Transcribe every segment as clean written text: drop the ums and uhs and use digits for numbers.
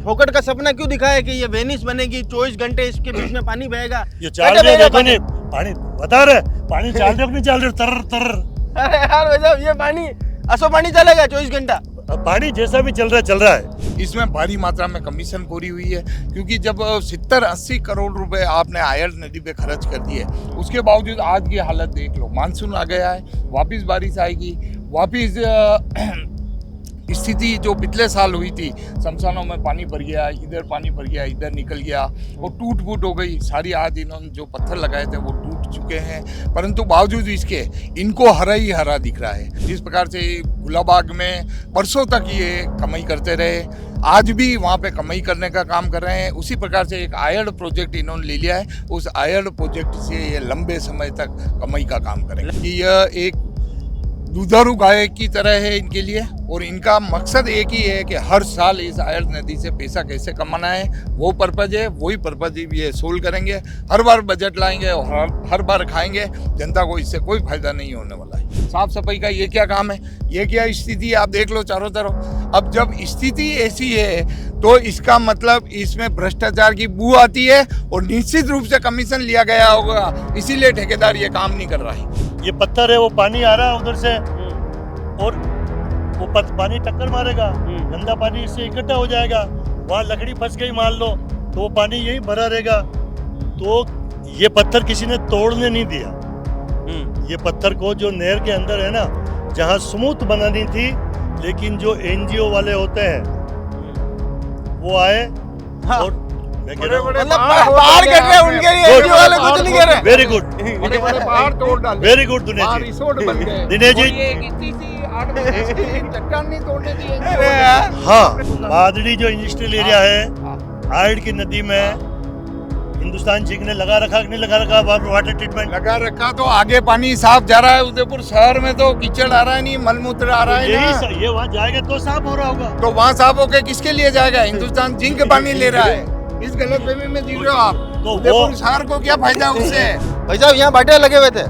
फोकट का सपना क्यों दिखाया कि ये वेनिस बनेगी, 24 घंटे इसके बीच में पानी बहेगा? ये चाल रहे देखो नहीं, पानी बता रहे, पानी चाल रहे नहीं चाल रहे, तर तर। अरे यार भाई साहब, ये पानी असो पानी चलेगा 24 घंटा? पानी जैसा भी चल रहा है। इसमें भारी मात्रा में कमीशन खोरी हुई है, क्योंकि जब 70-80 करोड़ रुपए आपने आयर नदी पे खर्च कर दिए, उसके बावजूद आज की हालत देख लो। मानसून आ गया है, वापस बारिश आएगी, वापस स्थिति जो पिछले साल हुई थी, शमशानों में पानी भर गया, इधर पानी भर गया, इधर निकल गया और टूट फूट हो गई सारी। आज इन्होंने जो पत्थर लगाए थे वो टूट चुके हैं, परंतु बावजूद इसके इनको हरा ही हरा दिख रहा है। जिस प्रकार से गुलाबाग में बरसों तक ये कमाई करते रहे, आज भी वहाँ पे कमाई करने का काम कर रहे हैं। उसी प्रकार से एक आयड प्रोजेक्ट इन्होंने ले लिया है, उस आयड प्रोजेक्ट से ये लंबे समय तक कमाई का काम करेंगे। यह एक दुधारू गाय की तरह है इनके लिए, और इनका मकसद एक ही है कि हर साल इस आयर नदी से पैसा कैसे कमाना है, वो पर्पज है। वही पर्पज ये सोल्व करेंगे। हर बार बजट लाएंगे और हर बार खाएंगे, जनता को इससे कोई फायदा नहीं होने वाला है। साफ सफाई का ये क्या काम है, ये क्या स्थिति है, आप देख लो चारों तरफ। अब जब स्थिति ऐसी है तो इसका मतलब इसमें भ्रष्टाचार की बू आती है और निश्चित रूप से कमीशन लिया गया होगा, इसीलिए ठेकेदार ये काम नहीं कर रहा है। ये पत्थर है, वो पानी आ रहा है उधर से और वो पानी टक्कर मारेगा, गंदा पानी इससे इकट्ठा हो जाएगा, वहाँ लकड़ी फंस गई मान लो तो वो पानी यहीं भरा रहेगा। तो ये पत्थर किसी ने तोड़ने नहीं दिया। ये पत्थर को जो नहर के अंदर है ना, जहाँ स्मूथ बनानी थी, लेकिन जो एनजीओ वाले होते हैं वो आए और पहाड़ कट रहे हैं उनके लिए, एनजीओ वाले कुछ नहीं कह रहे। वेरी गुड, पहाड़ तोड़ डाले, very good Dinesh ji, resort बन गए। दिनेश जी चट्टान नहीं तोड़ने दी। हाँ, मादड़ी जो इंडस्ट्रियल एरिया है, आयड की नदी में हिंदुस्तान जिंक ने लगा रखा कि नहीं लगा रखा वाटर ट्रीटमेंट? लगा रखा, तो आगे पानी साफ जा रहा है। उदयपुर शहर में तो कीचड़ आ रहा है, नहीं मलमूत्र आ रहा है ना। ये वहाँ जाएगा तो साफ हो रहा होगा। तो वहाँ साफ होके किसके लिए जाएगा? हिंदुस्तान जिंक पानी ले रहा है। इस गलतफहमी में जी रहे हो आप। तो उदयपुर शहर को क्या फायदा उससे? भाई साहब, यहाँ बाटे लगे हुए थे।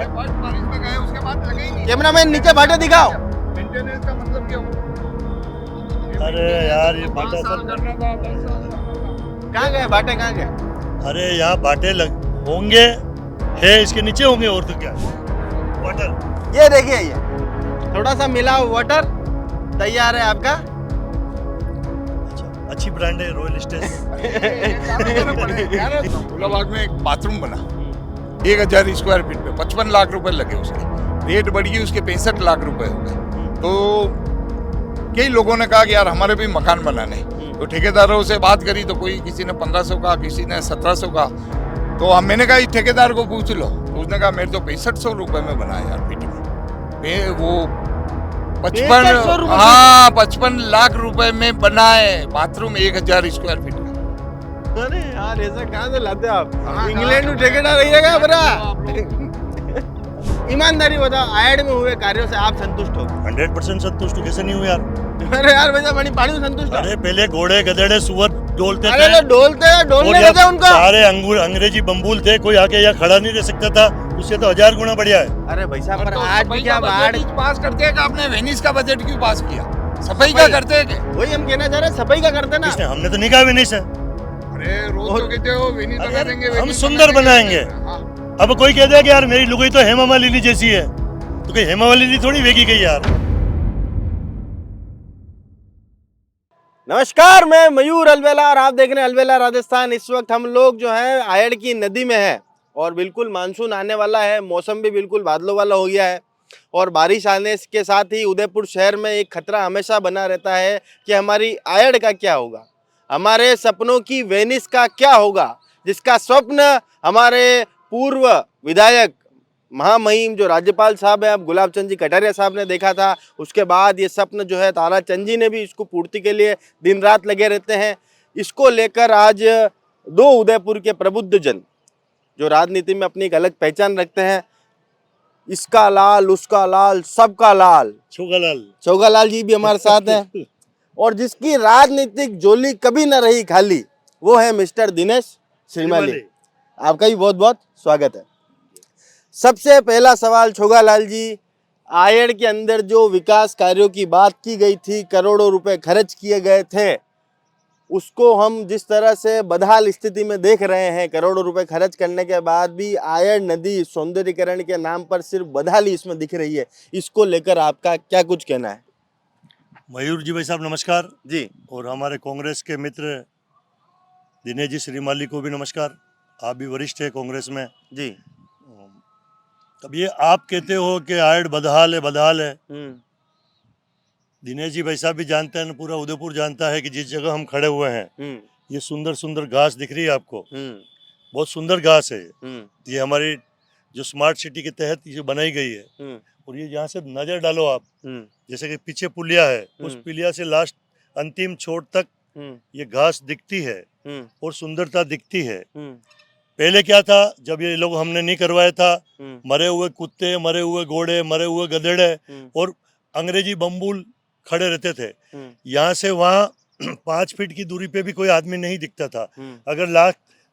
बारिश में गए, उसके बाद लगे ही नहीं। कैमरामैन नीचे बाटे दिखाओ। मेंटेनेंस का मतलब क्या हुआ? अरे यार ये बाटा साल सब, करना था, 10 साल करना था। कहाँ गए बाटे, कहाँ गए? अरे यहाँ बाटे होंगे, है इसके नीचे होंगे और तो क्या। वाटर ये देखिए, ये थोड़ा सा मिला वाटर तैयार है आपका। अच्छा, अच्छी ब्रांड है रॉयल स्टेज। गुलाबाग में एक बाथरूम बना 1000 स्क्वायर फीट पे, 55 लाख रुपए लगे उसके। रेट बढ़ गई, उसके 65 लाख रुपए हो गए। तो कई लोगों ने कहा कि यार हमारे भी मकान बनाने, तो ठेकेदारों से बात करी तो कोई किसी ने 1500 का, किसी ने 1700 का। तो मैंने कहा इस ठेकेदार को पूछ लो, तो उसने कहा मेरे तो 6500 रुपए में बना है यार फीट में। वो 55 लाख रुपए में बना है बाथरूम 1000 स्क्वायर फीट का। अरे यार, ऐसा कहाँ से लाते आप? इंग्लैंड में ठेकेदार रहिएगा बरा। ईमानदारी बताओ, आयड में हुए कार्यों से आप संतुष्ट हो? 100% संतुष्ट हूँ, कैसे नहीं हूँ यार। अरे यार भैया, पानी में संतुष्ट हो? अरे पहले घोड़े गधेड़े सुअर डोलते अरे थे, तो डोलने देते उनको। सारे अंग्रेजी बम्बूल थे, कोई आके यहाँ खड़ा नहीं रह सकता था, उससे तो 1000 गुना बढ़िया है। अरे भाई साहब, पर तो आज भी क्या बाढ़ पास करते हैं कि आपने वेनिस का बजट क्यों पास किया? सफाई का करते हैं क्या? वही हम कहना चाह रहे हैं, सफाई का करते ना। किसने? हमने तो नहीं कहा वेनिस है। अरे रोज तो कहते हो वेनिस बना देंगे, हम वेनिस सुंदर बनाएंगे। हाँ। अब कोई कहता है कि यार मेरी लुगाई तो हेमा मालिनी जैसी है, तो कोई हेमा मालिनी थोड़ी वेगी गई यार। नमस्कार, मैं मयूर अलवेला और आप देख रहे हैं अलवेला राजस्थान। इस वक्त हम लोग जो है आयड की नदी में है और बिल्कुल मानसून आने वाला है, मौसम भी बिल्कुल बादलों वाला हो गया है और बारिश आने के साथ ही उदयपुर शहर में एक खतरा हमेशा बना रहता है कि हमारी आयड का क्या होगा, हमारे सपनों की वेनिस का क्या होगा, जिसका स्वप्न हमारे पूर्व विधायक महामहिम जो राज्यपाल साहब है, अब गुलाब चंद जी कटारिया साहब ने देखा था। उसके बाद ये स्वप्न जो है तारा चंद जी ने भी इसको पूर्ति के लिए दिन रात लगे रहते हैं। इसको लेकर आज दो उदयपुर के प्रबुद्ध जन जो राजनीति में अपनी एक अलग पहचान रखते हैं, इसका लाल उसका लाल सबका लाल छोगालाल जी भी हमारे साथ हैं और जिसकी राजनीतिक झोली कभी न रही खाली, वो है मिस्टर दिनेश श्रीमाली। आपका भी बहुत बहुत स्वागत है। सबसे पहला सवाल छोगालाल जी, आयड़ के अंदर जो विकास कार्यों की बात की गई थी, करोड़ों रुपए खर्च किए गए थे, उसको हम जिस तरह से बदहाल स्थिति में देख रहे हैं, करोड़ों रुपए खर्च करने के बाद भी आयड़ नदी सौंदर्यीकरण के नाम पर सिर्फ बदहाली इसमें दिख रही है। इसको लेकर आपका क्या कुछ कहना है? मयूर जी भाई साहब नमस्कार। जी और हमारे कांग्रेस के मित्र दिनेश जी श्रीमाली को भी नमस्कार। आप भी वरिष्ठ है कांग्रेस में। जी। अब ये आप कहते हो कि आयड बदहाल है। दिनेश जी भाई साहब भी जानते हैं, पूरा उदयपुर जानता है कि जिस जगह हम खड़े हुए हैं ये सुंदर सुंदर घास दिख रही है आपको, बहुत सुंदर घास है। ये हमारी जो स्मार्ट सिटी के तहत ये बनाई गई है। और ये यहाँ से नजर डालो आप, जैसे कि पीछे पुलिया है, उस पुलिया से लास्ट अंतिम छोर तक ये घास दिखती है और सुंदरता दिखती है। पहले क्या था, जब ये लोग हमने नहीं करवाया था, मरे हुए कुत्ते, मरे हुए घोड़े, मरे हुए गधेड़े और अंग्रेजी बम्बूल खड़े रहते थे। यहाँ से वहाँ 5 फीट की दूरी पे भी कोई आदमी नहीं दिखता था। अगर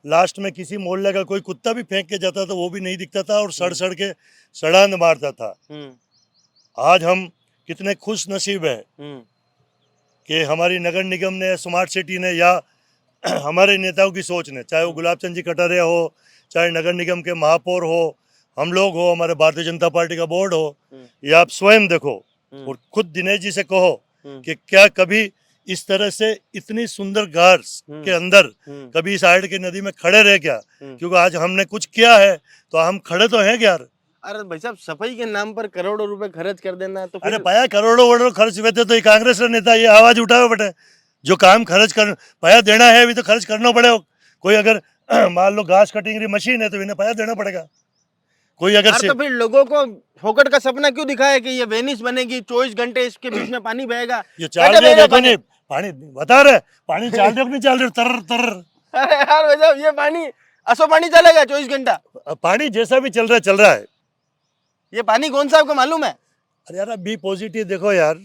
लास्ट में किसी मोहल्ले का कोई कुत्ता भी फेंक के जाता था वो भी नहीं दिखता था और सड़ के सड़ांध मारता था। आज हम कितने खुश नसीब है कि हमारी नगर निगम ने, स्मार्ट सिटी ने, या हमारे नेताओं की सोच ने, चाहे वो गुलाब चंद जी कटारिया हो, चाहे नगर निगम के महापौर हो, हम लोग हो, हमारे भारतीय जनता पार्टी का बोर्ड हो, या आप स्वयं देखो और खुद दिनेश जी से कहो कि क्या कभी इस तरह से इतनी सुंदर घास के अंदर कभी इस आयड़ की नदी में खड़े रहे क्या? क्योंकि आज हमने कुछ किया है तो हम खड़े तो हैं यार। अरे भाई साहब, सफाई के नाम पर करोड़ों रुपए खर्च कर देना है तो अरे पाया करोड़ों खर्च हुए थे तो ये कांग्रेस का नेता ये आवाज उठावे बेटे, जो काम खर्च कर पाया देना है अभी तो खर्च करना पड़ेगा। कोई अगर मान लो घास कटिंग की मशीन है तो इन्हें पाया देना पड़ेगा। कोई अगर तो फिर लोगों को फोकट का सपना क्यों दिखाया कि ये वेनिस बनेगी, 24 घंटे इसके बीच में पानी बहेगा? ये चाल रहे देखो नहीं, पानी बता रहे, पानी चाल रहे नहीं चाल रहे, तर तर। अरे यार भाई साहब, ये पानी असो पानी चलेगा 24 घंटा? पानी जैसा भी चल रहा है। ये पानी कौन सा आपको मालूम है? अरे यार बी पॉजिटिव देखो यार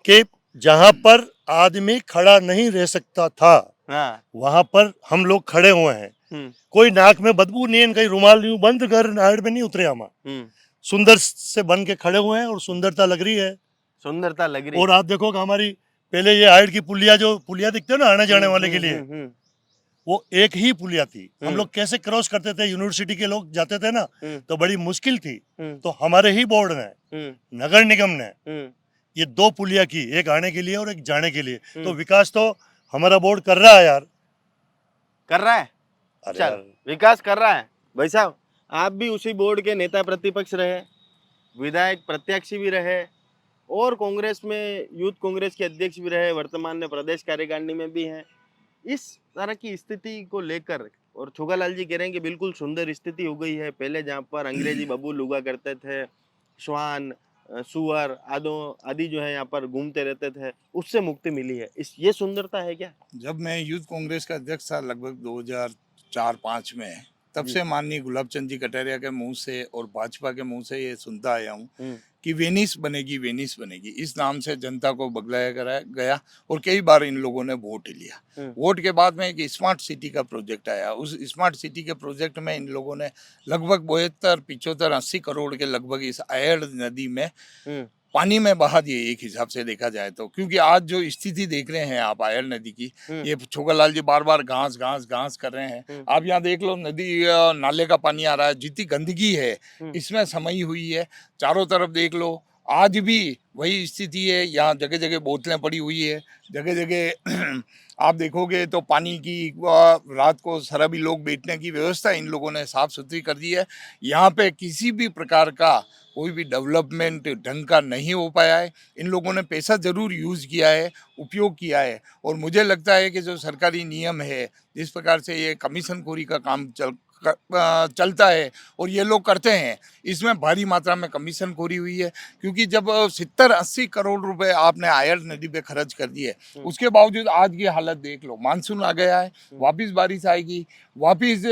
कि जहां पर आदमी खड़ा नहीं रह सकता था, वहां पर हम लोग खड़े हुए हैं। कोई नाक में बदबू नहीं है, कहीं रुमाल नहीं बंद कर नाड़ में नहीं उतरे, हम सुंदर से बन के खड़े हुए हैं और सुंदरता लग रही है, सुंदरता लग रही है। और आप देखो कि हमारी पहले ये आयड़ की पुलिया, जो पुलिया दिखते है ना आने जाने वाले के लिए, वो एक ही पुलिया थी। हम लोग कैसे क्रॉस करते थे, यूनिवर्सिटी के लोग जाते थे ना तो बड़ी मुश्किल थी। तो हमारे ही बोर्ड ने, नगर निगम ने ये 2 पुलिया की, एक आने के लिए और एक जाने के लिए। तो विकास तो हमारा बोर्ड कर रहा है यार, कर रहा है। चल, विकास कर रहा है। भाई साहब, आप भी उसी बोर्ड के नेता प्रतिपक्ष रहे, विधायक प्रत्याशी भी रहे और कांग्रेस में यूथ कांग्रेस के अध्यक्ष भी रहे, वर्तमान में प्रदेश कार्यकारिणी में भी हैं। इस तरह की स्थिति को लेकर, और छुगालाल जी कह रहे हैं कि बिल्कुल सुंदर स्थिति हो गई है। पहले जहाँ पर अंग्रेजी बबूल उगा करते थे, श्वान, सुअर आदि जो है यहाँ पर घूमते रहते थे, उससे मुक्ति मिली है। ये सुंदरता है क्या? जब मैं यूथ कांग्रेस का अध्यक्ष था लगभग 2004-05 में, तब से माननीय गुलाब चंद जी कटारिया के मुंह से और भाजपा के मुंह से ये सुनता आया हूँ कि वेनिस बनेगी। इस नाम से जनता को बगलाया गया और कई बार इन लोगों ने वोट लिया। वोट के बाद में एक स्मार्ट सिटी का प्रोजेक्ट आया। उस स्मार्ट सिटी के प्रोजेक्ट में इन लोगों ने लगभग 75-80 करोड़ के लगभग इस आयड़ नदी में पानी में बहा दिए, एक हिसाब से देखा जाए तो। क्योंकि आज जो स्थिति देख रहे हैं आप आयड़ नदी की, ये छोगालाल जी बार बार घास कर रहे हैं। आप यहाँ देख लो, नदी नाले का पानी आ रहा है, जितनी गंदगी है इसमें समाई हुई है। चारों तरफ देख लो, आज भी वही स्थिति है। यहाँ जगह जगह बोतलें पड़ी हुई है, जगह जगह आप देखोगे तो पानी की रात को शराबी लोग बैठने की व्यवस्था इन लोगों ने साफ सुथरी कर दी है। यहाँ पे किसी भी प्रकार का कोई भी डेवलपमेंट ढंग का नहीं हो पाया है। इन लोगों ने पैसा जरूर यूज़ किया है, उपयोग किया है। और मुझे लगता है कि जो सरकारी नियम है, जिस प्रकार से ये कमीशन खोरी का काम चलता है और ये लोग करते हैं, इसमें भारी मात्रा में कमीशन खोरी हुई है। क्योंकि जब 70-80 करोड़ रुपए आपने आयड़ नदी पे खर्च कर दिए, उसके बावजूद आज की हालत देख लो। मानसून आ गया है, वापिस बारिश आएगी, वापिस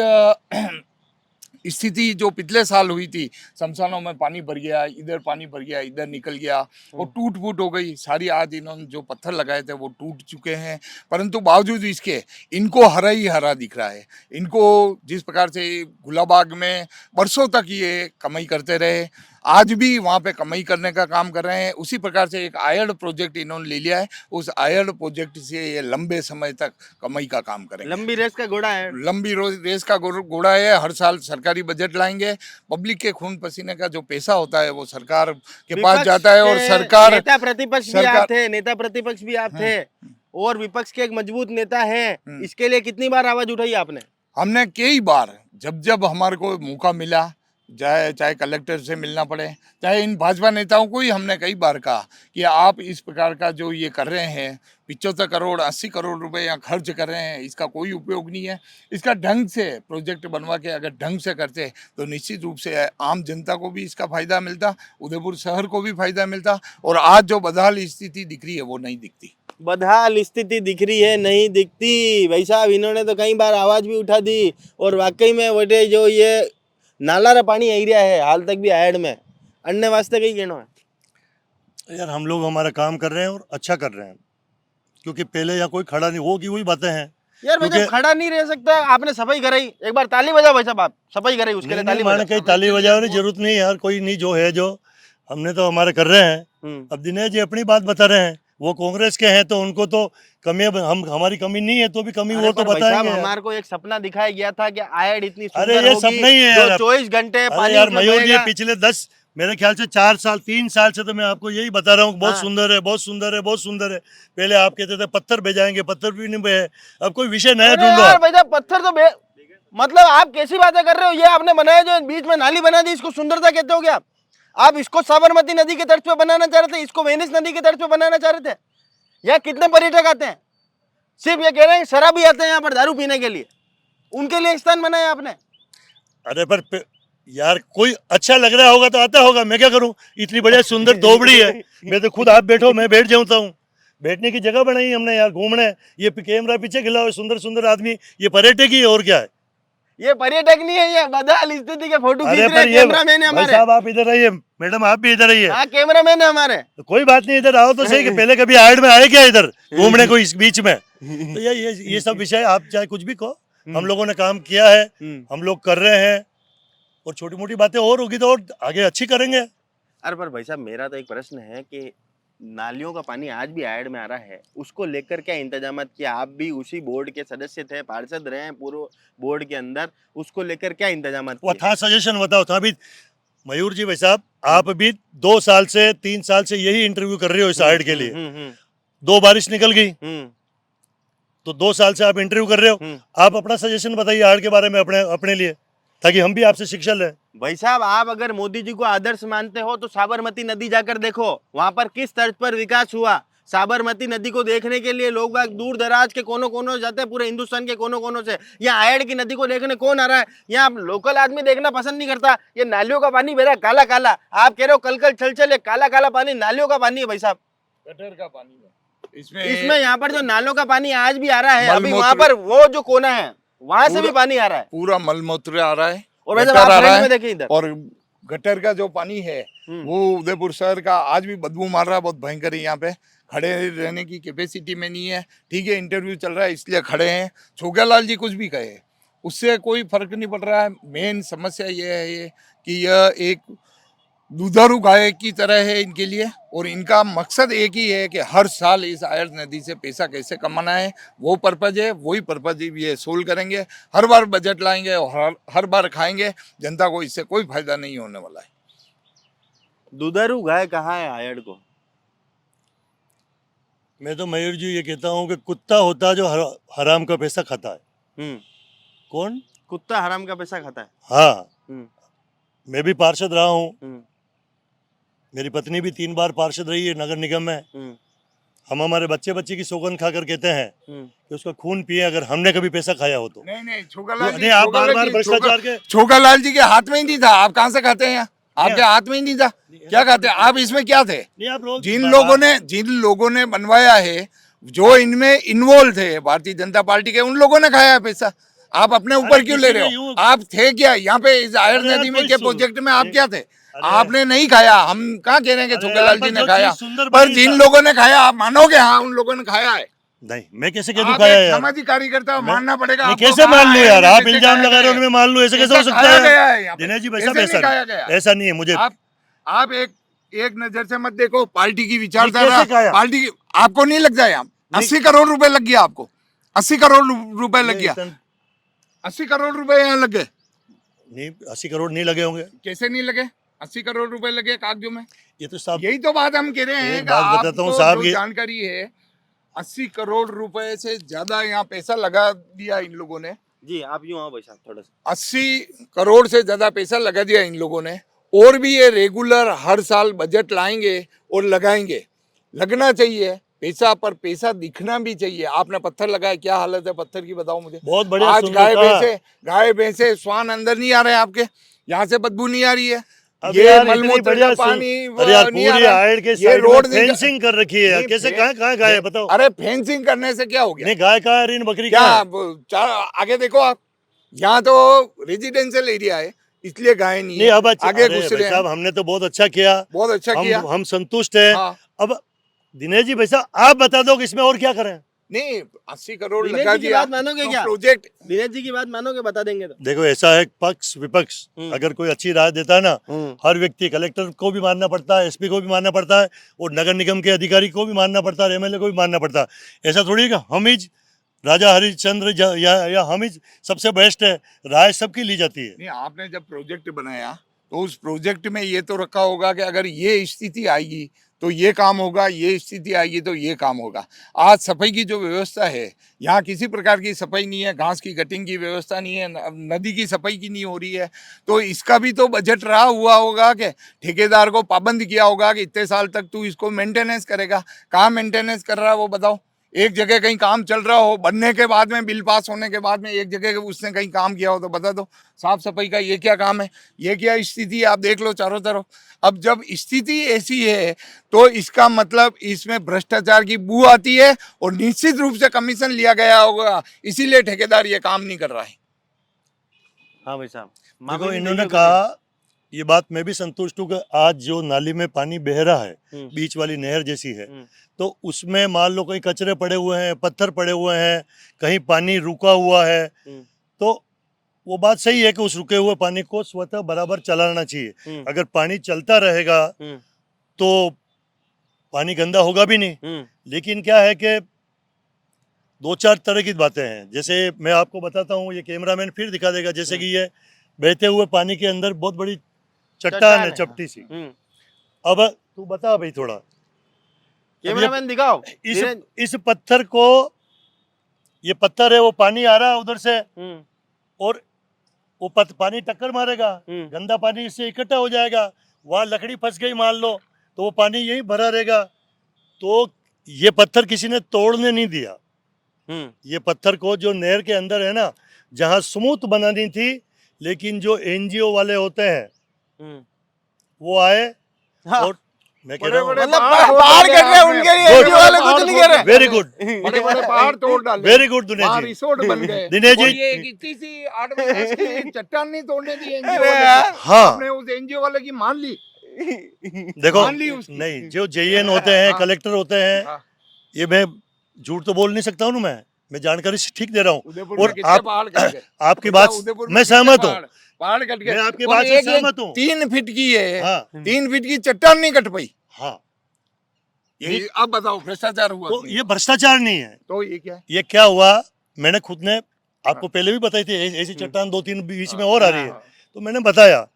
स्थिति जो पिछले साल हुई थी, शमशानों में पानी भर गया, इधर पानी भर गया, इधर निकल गया और टूट फूट हो गई सारी। आज इन्होंने जो पत्थर लगाए थे वो टूट चुके हैं, परंतु बावजूद इसके इनको हरा ही हरा दिख रहा है। इनको जिस प्रकार से गुलाबाग में बरसों तक ये कमाई करते रहे, आज भी वहाँ पे कमाई करने का काम कर रहे हैं। उसी प्रकार से एक आयड प्रोजेक्ट इन्होंने ले लिया है, उस आयड प्रोजेक्ट से ये लंबे समय तक कमाई का काम करेंगे। लंबी रेस का घोड़ा है। लंबी रेस का घोड़ा है। हर साल सरकारी बजट लाएंगे। पब्लिक के खून पसीने का जो पैसा होता है वो सरकार के पास जाता है और सरकार नेता प्रतिपक्ष भी आप थे, नेता प्रतिपक्ष भी आप थे और विपक्ष के एक मजबूत नेता है। इसके लिए कितनी बार आवाज उठाई आपने? हमने कई बार, जब जब हमारे को मौका मिला, चाहे कलेक्टर से मिलना पड़े, चाहे इन भाजपा नेताओं को ही हमने कई बार कहा कि आप इस प्रकार का जो ये कर रहे हैं 75 करोड़ 80 करोड़ रुपए यहाँ खर्च कर रहे हैं, इसका कोई उपयोग नहीं है। इसका ढंग से प्रोजेक्ट बनवा के अगर ढंग से करते तो निश्चित रूप से आम जनता को भी इसका फायदा मिलता, उदयपुर शहर को भी फायदा मिलता। और आज जो बदहाल स्थिति दिख रही है वो नहीं दिखती। बदहाल स्थिति दिख रही है, नहीं दिखती। भाई साहब, इन्होंने तो कई बार आवाज भी उठा दी और वाकई में वटे जो ये नाला पानी एरिया है हाल तक भी आयड में अन्य वास्ते कई कहना है। यार हम लोग हमारा काम कर रहे हैं और अच्छा कर रहे हैं, क्योंकि पहले यहाँ कोई खड़ा नहीं होगी, वही बातें हैं यार। भाई साहब खड़ा नहीं रह सकता। आपने सफाई कराई, एक बार ताली बजाओ भाई साहब। आप सफाई कराई, उसके लिए ताली बजाओ। कहीं ताली बजाने की जरूरत नहीं यार, कोई नहीं, जो है जो हमने तो हमारे कर रहे हैं। अब दिनेश जी अपनी बात बता रहे हैं, वो कांग्रेस के हैं तो उनको तो कमी, हम हमारी कमी नहीं है तो भी कमी वो तो बताएंगे। हमारे को एक सपना दिखाया गया था कि आयड इतनी सुंदर अरे ये सपना ही है यार, 24 घंटे पानी यार मयूर जी पिछले 10 मेरे ख्याल से 3 साल से तो मैं आपको यही बता रहा हूँ, बहुत सुंदर है, बहुत सुंदर है, बहुत सुंदर है। पहले आप कहते थे पत्थर भेजाएंगे, पत्थर भी नहीं है। अब कोई विषय नया ढूंढो। पत्थर तो मतलब आप कैसी बातें कर रहे हो? ये आपने बनाया जो बीच में नाली बना दी, इसको सुंदरता कहते हो क्या आप? इसको साबरमती नदी के तट पे बनाना चाह रहे थे, इसको वेनिस नदी के तट पे बनाना चाह रहे थे। यहाँ कितने पर्यटक आते हैं, सिर्फ ये कह रहे हैं शराबी आते हैं यहाँ पर दारू पीने के लिए, उनके लिए स्थान बनाया आपने। अरे पर यार कोई अच्छा लग रहा होगा तो आता होगा, मैं क्या करूं? इतनी बढ़िया सुंदर दोबड़ी है, मैं तो खुद आप बैठो मैं बैठ जाता हूँ। बैठने की जगह बनाई हमने यार, घूमने। ये कैमरा पीछे खिलाओ, सुंदर सुंदर आदमी, ये पर्यटक ही और क्या है? ये पर्यटक नहीं है, ये बदहाल स्थिति के फोटो खींच रहे हैं कैमरामैन है हमारे। साहब आप इधर आइए, मैडम आप भी इधर आइए। हाँ कैमरामैन है हमारे। तो कोई बात नहीं, इधर आओ तो सही। कि पहले कभी आयड में आए क्या इधर घूमने को इस बीच में? तो ये सब विषय आप चाहे कुछ भी कहो, हम लोगों ने काम किया है, हम लोग कर रहे हैं, और छोटी मोटी बातें और होगी तो और आगे अच्छी करेंगे। अरे पर भाई साहब मेरा तो एक प्रश्न है कि नालियों का पानी आज भी आयड में आ रहा है, उसको लेकर क्या इंतजाम किया? आप भी उसी बोर्ड के सदस्य थे, पार्षद रहे हैं पूरे बोर्ड के अंदर, उसको लेकर क्या इंतजाम किया? था सजेशन बताओ था अभी मयूर जी। भाई साहब आप अभी 2 साल से 3 साल से यही इंटरव्यू कर रहे हो इस आयड के लिए। 2 बारिश निकल गई तो 2 साल से आप इंटरव्यू कर रहे हो। आप अपना सजेशन बताइए आयड के बारे में अपने लिए, ताकि हम भी आपसे शिक्षा लें। भाई साहब आप अगर मोदी जी को आदर्श मानते हो तो साबरमती नदी जाकर देखो, वहां पर किस तर्ज पर विकास हुआ। साबरमती नदी को देखने के लिए लोग बाग दूर दराज के कोनों जाते हैं, पूरे हिंदुस्तान के कोनों से। यहाँ आयड की नदी को देखने कौन आ रहा है? यहाँ लोकल आदमी देखना पसंद नहीं करता। ये नालियों का पानी बेरा काला काला, आप कह रहे हो कल छल काला काला पानी नालियों का पानी है भाई साहब, गटर का पानी है इसमें। यहाँ पर जो नालों का पानी आज भी आ रहा है, अभी वहाँ पर वो जो कोना है वहां से भी पानी आ रहा है, पूरा मलमूत्र आ रहा है और वैसे आप फ्रंट में देखिए इधर। और गटर का जो पानी है वो उदयपुर शहर का आज भी बदबू मार रहा है, बहुत भयंकर है। यहाँ पे खड़े रहने की कैपेसिटी में नहीं है। ठीक है इंटरव्यू चल रहा है इसलिए खड़े हैं। छोग्यालाल जी कुछ भी कहे उससे कोई फर्क नहीं पड़ रहा है। मेन समस्या ये है कि यह एक दुधारू गाय की तरह है इनके लिए, और इनका मकसद एक ही है कि हर साल इस आयड नदी से पैसा कैसे कमाना है, वो पर्पज है। वही पर्पज ये सोल्व करेंगे। हर बार बजट लाएंगे और हर बार खाएंगे। जनता को इससे कोई फायदा नहीं होने वाला है। दुधारू गाय कहाँ है आयड को? मैं तो मयूर जी ये कहता हूँ कि कुत्ता होता है जो हराम का पैसा खाता है। कौन? कुत्ता हराम का पैसा खाता है। हाँ मैं भी पार्षद रहा हूँ, मेरी पत्नी भी 3 बार पार्षद रही है नगर निगम में। हम हमारे बच्चे की सौगंध खाकर कहते हैं कि उसका खून पिए अगर हमने कभी पैसा खाया हो तो। नहीं छोगालाल जी, आप बार भ्रष्टाचार के छोगालाल जी के हाथ में ही नहीं था। आप कहाँ से खाते हैं? आपके हाथ में ही नहीं था, क्या खाते हैं आप? इसमें क्या थे? जिन लोगों ने बनवाया है, जो इनमें इन्वॉल्व थे भारतीय जनता पार्टी के, उन लोगों ने खाया पैसा। आप अपने ऊपर क्यों ले रहे हो? आप थे क्या यहाँ पे इस आयड नदी में के प्रोजेक्ट में? आप क्या थे? आपने नहीं खाया। हम कहाँ कह रहे हैं कि छोगालाल जी ने खाया, पर जिन लोगों ने खाया आप मानोगे हाँ उन लोगों ने खाया है। नहीं मैं कैसे कह दूं खाया यार? सामाजिक कार्यकर्ता मानना पड़ेगा। कैसे मान लूं यार? आप इल्जाम लगा रहे हो, उनमें मान लूं, ऐसे कैसे हो सकता है? दिनेश जी ऐसा नहीं है, मुझे आप एक नजर से मत देखो, पार्टी की विचारधारा, कैसे खाया? पार्टी की, आपको नहीं लग जाए यहाँ 80 करोड़ रुपए लग गया आपको, 80 करोड़ रुपए लग गया, 80 करोड़ रुपए यहाँ लग गए। नहीं 80 करोड़ नहीं लगे होंगे, कैसे नहीं लगे? 80 करोड़ रुपए लगे कागजों में। ये तो साहब यही तो बात हम कह रहे हैं एक कि बात बताता हूँ आपको साहब, जो ये जानकारी है 80 करोड़ रुपए से ज्यादा यहाँ पैसा लगा दिया इन लोगों ने। जी आप यूँ आओ भाई साहब थोड़ा सा। 80 करोड़ से ज्यादा पैसा लगा दिया इन लोगों ने, और भी ये रेगुलर हर साल बजट लाएंगे और लगाएंगे। लगना चाहिए पैसा, पर पैसा दिखना भी चाहिए। आपने पत्थर लगाया, क्या हालत है पत्थर की बताओ मुझे। बहुत बढ़िया आज सुंदरता। गाय भैंसे स्वान अंदर नहीं आ रहे हैं आपके, यहाँ से बदबू नहीं आ रही है। अब ये यार इतनी मलमूत्र बढ़िया का पानी अरे यार नहीं आ पूरी रहा है। आयड के ये साइड रोड में नहीं- फेंसिंग कर रखी है, नहीं, कैसे फे- कहाँ गाय है बताओ। अरे फेंसिंग करने से क्या हो गया? नहीं गाय कहाँ है, रीन बकरी क्या कहाँ है? आगे देखो आप, यहाँ तो रेजिडेंशियल एरिया है इसलिए गाय नहीं नहीं है। अब आगे अरे घुस भाई रहे हैं। साहब हमने तो बहुत अच्छा किया, बहुत अच्छा किया। हम संतुष्ट है। हाँ। अब दिनेश जी भाई साहब आप बता दो कि इसमें और क्या करें। नहीं 80 करोड़ दिनेश लगा जी की दिया बात मानोगे तो क्या? प्रोजेक्ट दिनेश जी की बात मानोगे, बता देंगे तो। देखो ऐसा है, पक्ष विपक्ष अगर कोई अच्छी राय देता है ना, हर व्यक्ति, कलेक्टर को भी मानना पड़ता है, एसपी को भी मानना पड़ता है, और नगर निगम के अधिकारी को भी मानना पड़ता है, एमएलए को भी मानना पड़ता है। ऐसा थोड़ी है कि हम ही राजा हरिश्चंद्र या हम ही सबसे बेस्ट है, राय सबकी ली जाती है। नहीं, आपने जब प्रोजेक्ट बनाया तो उस प्रोजेक्ट में ये तो रखा होगा कि अगर ये स्थिति आएगी तो ये काम होगा, ये स्थिति आएगी तो ये काम होगा। आज सफाई की जो व्यवस्था है, यहाँ किसी प्रकार की सफाई नहीं है, घास की कटिंग की व्यवस्था नहीं है, नदी की सफाई की नहीं हो रही है। तो इसका भी तो बजट रहा हुआ होगा कि ठेकेदार को पाबंद किया होगा कि इतने साल तक तू इसको मेंटेनेंस करेगा। कहाँ मेंटेनेंस कर रहा है वो बताओ। एक जगह कहीं काम चल रहा हो, बनने के बाद में, बिल पास होने के बाद में एक जगह उसने कहीं काम किया हो तो बता दो। साफ सफाई का ये क्या काम है, ये क्या स्थिति है, आप देख लो चारों तरफ। अब जब स्थिति ऐसी है तो इसका मतलब इसमें भ्रष्टाचार की बू आती है, और निश्चित रूप से कमीशन लिया गया होगा, इसीलिए ठेकेदार ये काम नहीं कर रहा है। हाँ भाई साहब, देखो इन्होंने कहा, ये बात मैं भी संतुष्ट हूँ कि आज जो नाली में पानी बह रहा है, बीच वाली नहर जैसी है, तो उसमें मान लो कहीं कचरे पड़े हुए हैं, पत्थर पड़े हुए हैं, कहीं पानी रुका हुआ है, तो वो बात सही है कि उस रुके हुए पानी को स्वतः बराबर चलाना चाहिए। अगर पानी चलता रहेगा तो पानी गंदा होगा भी नहीं। लेकिन क्या है कि दो चार तरह की बातें हैं। जैसे मैं आपको बताता हूँ, ये कैमरामैन फिर दिखा देगा, जैसे कि ये बहते हुए पानी के अंदर बहुत बड़ी चट्टान है, चपटी सी। अब तू बता भाई थोड़ा, कैमरामैन दिखाओ। इस पत्थर को, ये पत्थर है, वो पानी आ रहा है उधर से, और वो पानी टक्कर मारेगा, गंदा पानी इससे इकट्ठा हो जाएगा, वहां लकड़ी फंस गई मान लो, तो वो पानी यहीं भरा रहेगा। तो ये पत्थर किसी ने तोड़ने नहीं दिया। ये पत्थर को जो नहर के अंदर है ना, जहां स्मूथ बनानी थी, लेकिन जो एनजीओ वाले होते हैं वो आए, और मैं कह रहा हूँ मतलब पहाड़ कट रहे हैं उनके लिए, एनजीओ वाले कुछ नहीं कह रहे। वेरी गुड, बड़े बड़े पहाड़ तोड़ डाले, वेरी गुड दिनेश वहाँ जी। रिसोर्ट बन गए। दिनेश और जी, ये एक इतनी सी 8 की चट्टान नहीं तोड़ने दी एनजीओ अरे वाले यार। को। हाँ। आपने उस एनजीओ वाले की मान ली। देखो मान ली उसकी। नहीं, जो जेईएन होते हैं, हाँ। कलेक्टर होते हैं, हाँ। ये मैं झूठ तो बोल नहीं सकता हूँ ना, मैं जानकारी से ठीक दे रहा हूँ। उदयपुर और में कितने पहाड़ कट गए? आपकी बात उदयपुर में मैं कितने सहमत हूँ, पहाड़ कट गए। मैं आपकी और बात से एक- एक सहमत हूँ। 3 फीट की है, हाँ 3 फीट की चट्टान नहीं कट पाई। हाँ, ये अब बताओ भ्रष्टाचार हुआ तो कि ये भ्रष्टाचार नहीं है। तो ये क्या है? ये क्या हुआ, मैंने खुद ने आपको पहले भी बताई थी, ऐसी चट्टान 2-3 बीच में और आ रही है, तो मैंने बताया।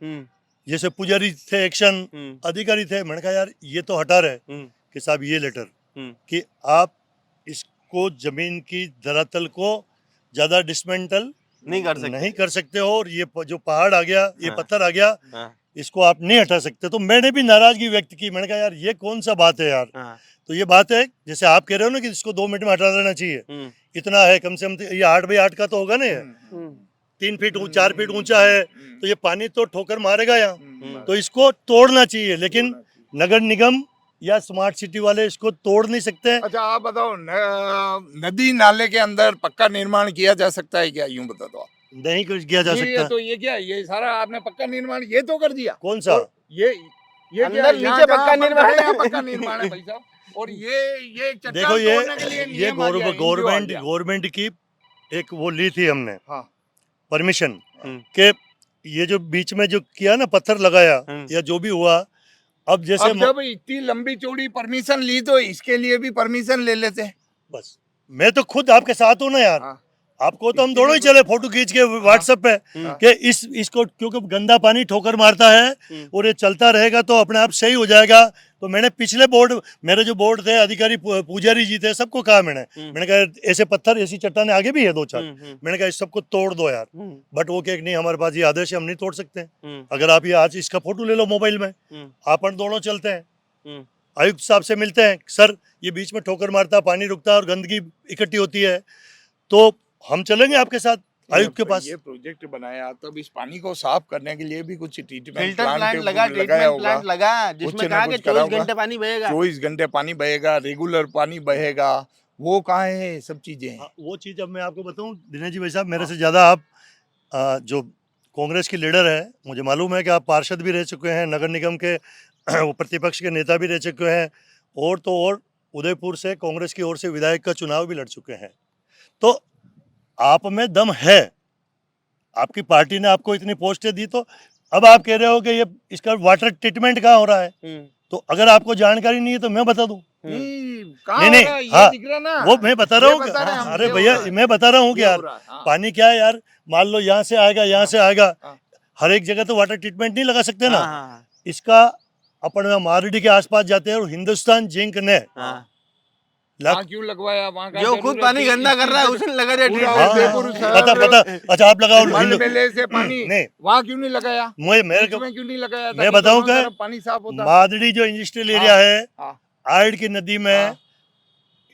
जैसे पुजारी थे, एक्शन अधिकारी थे, मैंने कहा यार ये तो हटा रहे कि साहब ये लेटर कि आप इसको जमीन की धरातल को ज्यादा डिसमेंटल नहीं कर सकते हो, और ये जो पहाड़ आ गया, ये पत्थर आ गया, इसको आप नहीं हटा सकते। तो मैंने भी नाराजगी व्यक्त की, मैंने कहा यार ये कौन सा बात है यार। तो ये बात है, जैसे आप कह रहे हो ना कि इसको 2 मिनट में हटा देना चाहिए, इतना है कम से कम, ये 8x8 का तो होगा ना, ये 3 फीट 4 फीट ऊंचा है, तो ये पानी तो ठोकर मारेगा यहाँ, तो इसको तोड़ना चाहिए। लेकिन नगर निगम या स्मार्ट सिटी वाले इसको तोड़ नहीं सकते। अच्छा आप बताओ, नदी नाले के अंदर पक्का निर्माण किया जा सकता है क्या? यूं बता दो आप। नहीं कुछ किया जा ये सकता। तो ये क्या है? ये सारा आपने पक्का निर्माण ये तो कर दिया। कौन सा? ये अंदर क्या? नीचे यहाँ पक्का जहाँ निर्माण बन रहे हैं, है। पक्का निर्माण है भाई साहब। और ये चट्टान देखो तोड़ने के लिए ये नियम आ गया, NGO आ गया। गवर्नमेंट की एक वो ली थी हमने हाँ। परमिशन, के ये जो बीच में जो किया ना, पत्थर लगाया या जो भी हुआ, अब जैसे अब जब इतनी लंबी चौड़ी परमिशन ली तो इसके लिए भी परमिशन ले लेते। बस मैं तो खुद आपके साथ हूँ ना यार। हाँ। आपको तो हम दोनों ही चले फोटो खींच के व्हाट्सएप पे कि इसको क्योंकि गंदा पानी ठोकर मारता है और ये चलता रहेगा तो अपने आप सही हो जाएगा। तो मैंने पिछले बोर्ड, मेरे जो बोर्ड थे अधिकारी पुजारी जी थे, सबको कहा मैंने कहा ऐसे पत्थर ऐसी चट्टाने आगे भी है 2-4, मैंने कहा इस सबको तोड़ दो यार। बट वो कहे नहीं हमारे पास ये आदेश है, हम नहीं तोड़ सकते। अगर आप ये आज इसका फोटो ले लो मोबाइल में, अपन दोनों चलते हैं आयुक्त साहब से मिलते हैं, सर ये बीच में ठोकर मारता, पानी रुकता है और गंदगी इकट्ठी होती है, तो हम चलेंगे आपके साथ आयुक्त के पास। ये प्रोजेक्ट बनाया तब इस पानी को साफ करने के लिए भी कुछ ट्रीटमेंट फिल्टर प्लांट प्लांट लगा, ट्रीटमेंट प्लांट लगा, जिसमें कहा कि 24 घंटे पानी बहेगा, 24 घंटे पानी बहेगा, रेगुलर पानी बहेगा। वो कहाँ है सब चीजें? वो चीज अब मैं आपको बताऊं दिनेश जी भाई साहब, मेरे से ज्यादा आप जो कांग्रेस की लीडर है, मुझे मालूम है कि आप पार्षद भी रह चुके हैं, नगर निगम के प्रतिपक्ष के नेता भी रह चुके हैं, और तो और उदयपुर से कांग्रेस की ओर से विधायक का चुनाव भी लड़ चुके हैं। तो आप में दम है, आपकी पार्टी ने आपको इतनी पोस्टें दी, तो अब आप कह रहे हो कि ये इसका वाटर ट्रीटमेंट कहाँ हो रहा है, तो अगर आपको जानकारी नहीं है तो मैं बता दूं। नहीं, हाँ, वो मैं बता रहा हूँ। अरे भैया मैं बता रहा हूँ कि यार पानी क्या है यार, मान लो यहाँ से आएगा, यहाँ से आएगा, हर एक जगह तो वाटर ट्रीटमेंट नहीं लगा सकते ना। इसका अपन मारडी के आसपास जाते हैं और हिंदुस्तान जिंक ने क्यों लगवाया वहाँ का? जो खुद पानी गंदा कर रहा है उसने लगा दिया पता। अच्छा आप लगाओ से पानी नहीं, वहाँ क्यों नहीं लगाया? मेरे को क्यों नहीं लगाया? मैं बताऊं क्या, पानी साफ होता। मादड़ी जो इंडस्ट्रियल एरिया है आयड की नदी में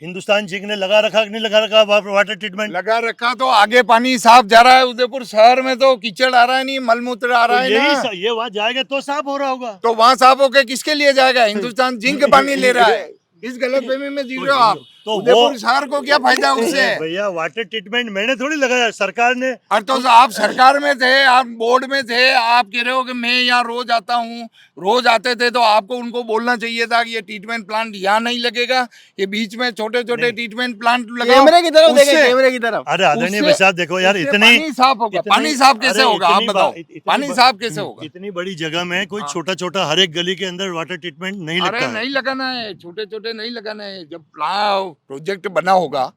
हिंदुस्तान जिंक ने लगा रखा कि नहीं लगा रखा वाटर ट्रीटमेंट? लगा रखा, तो आगे पानी साफ जा रहा है। उदयपुर शहर में तो कीचड़ आ रहा है, नहीं मलमूत्र आ रहा है ना। ये वहाँ जाएगा तो साफ हो रहा होगा। तो वहाँ साफ होके किसके लिए जाएगा? हिंदुस्तान जिंक पानी ले रहा है। इस गलतफहमी में जी रहे हो आप। तो उदयपुर शहर को क्या फायदा उससे? भैया वाटर ट्रीटमेंट मैंने थोड़ी लगाया, सरकार ने। और तो आप सरकार में थे, आप बोर्ड में थे, आप कह रहे हो कि मैं यहाँ रोज आता हूँ। रोज आते थे तो आपको उनको बोलना चाहिए था कि ये ट्रीटमेंट प्लांट यहाँ नहीं लगेगा, ये बीच में छोटे छोटे ट्रीटमेंट प्लांट लगाओ। कैमरे की तरफ देखें, कैमरे की तरफ। अरे आदरणीय भाई साहब देखो यार, इतनी पानी साफ होगा। पानी साफ कैसे होगा आप बताओ? पानी साफ कैसे होगा? इतनी बड़ी जगह में कोई छोटा छोटा हर एक गली के अंदर वाटर ट्रीटमेंट नहीं लगता है। नहीं लगाना है, छोटे छोटे नहीं लगाना है। जब प्रोजेक्ट बना होगा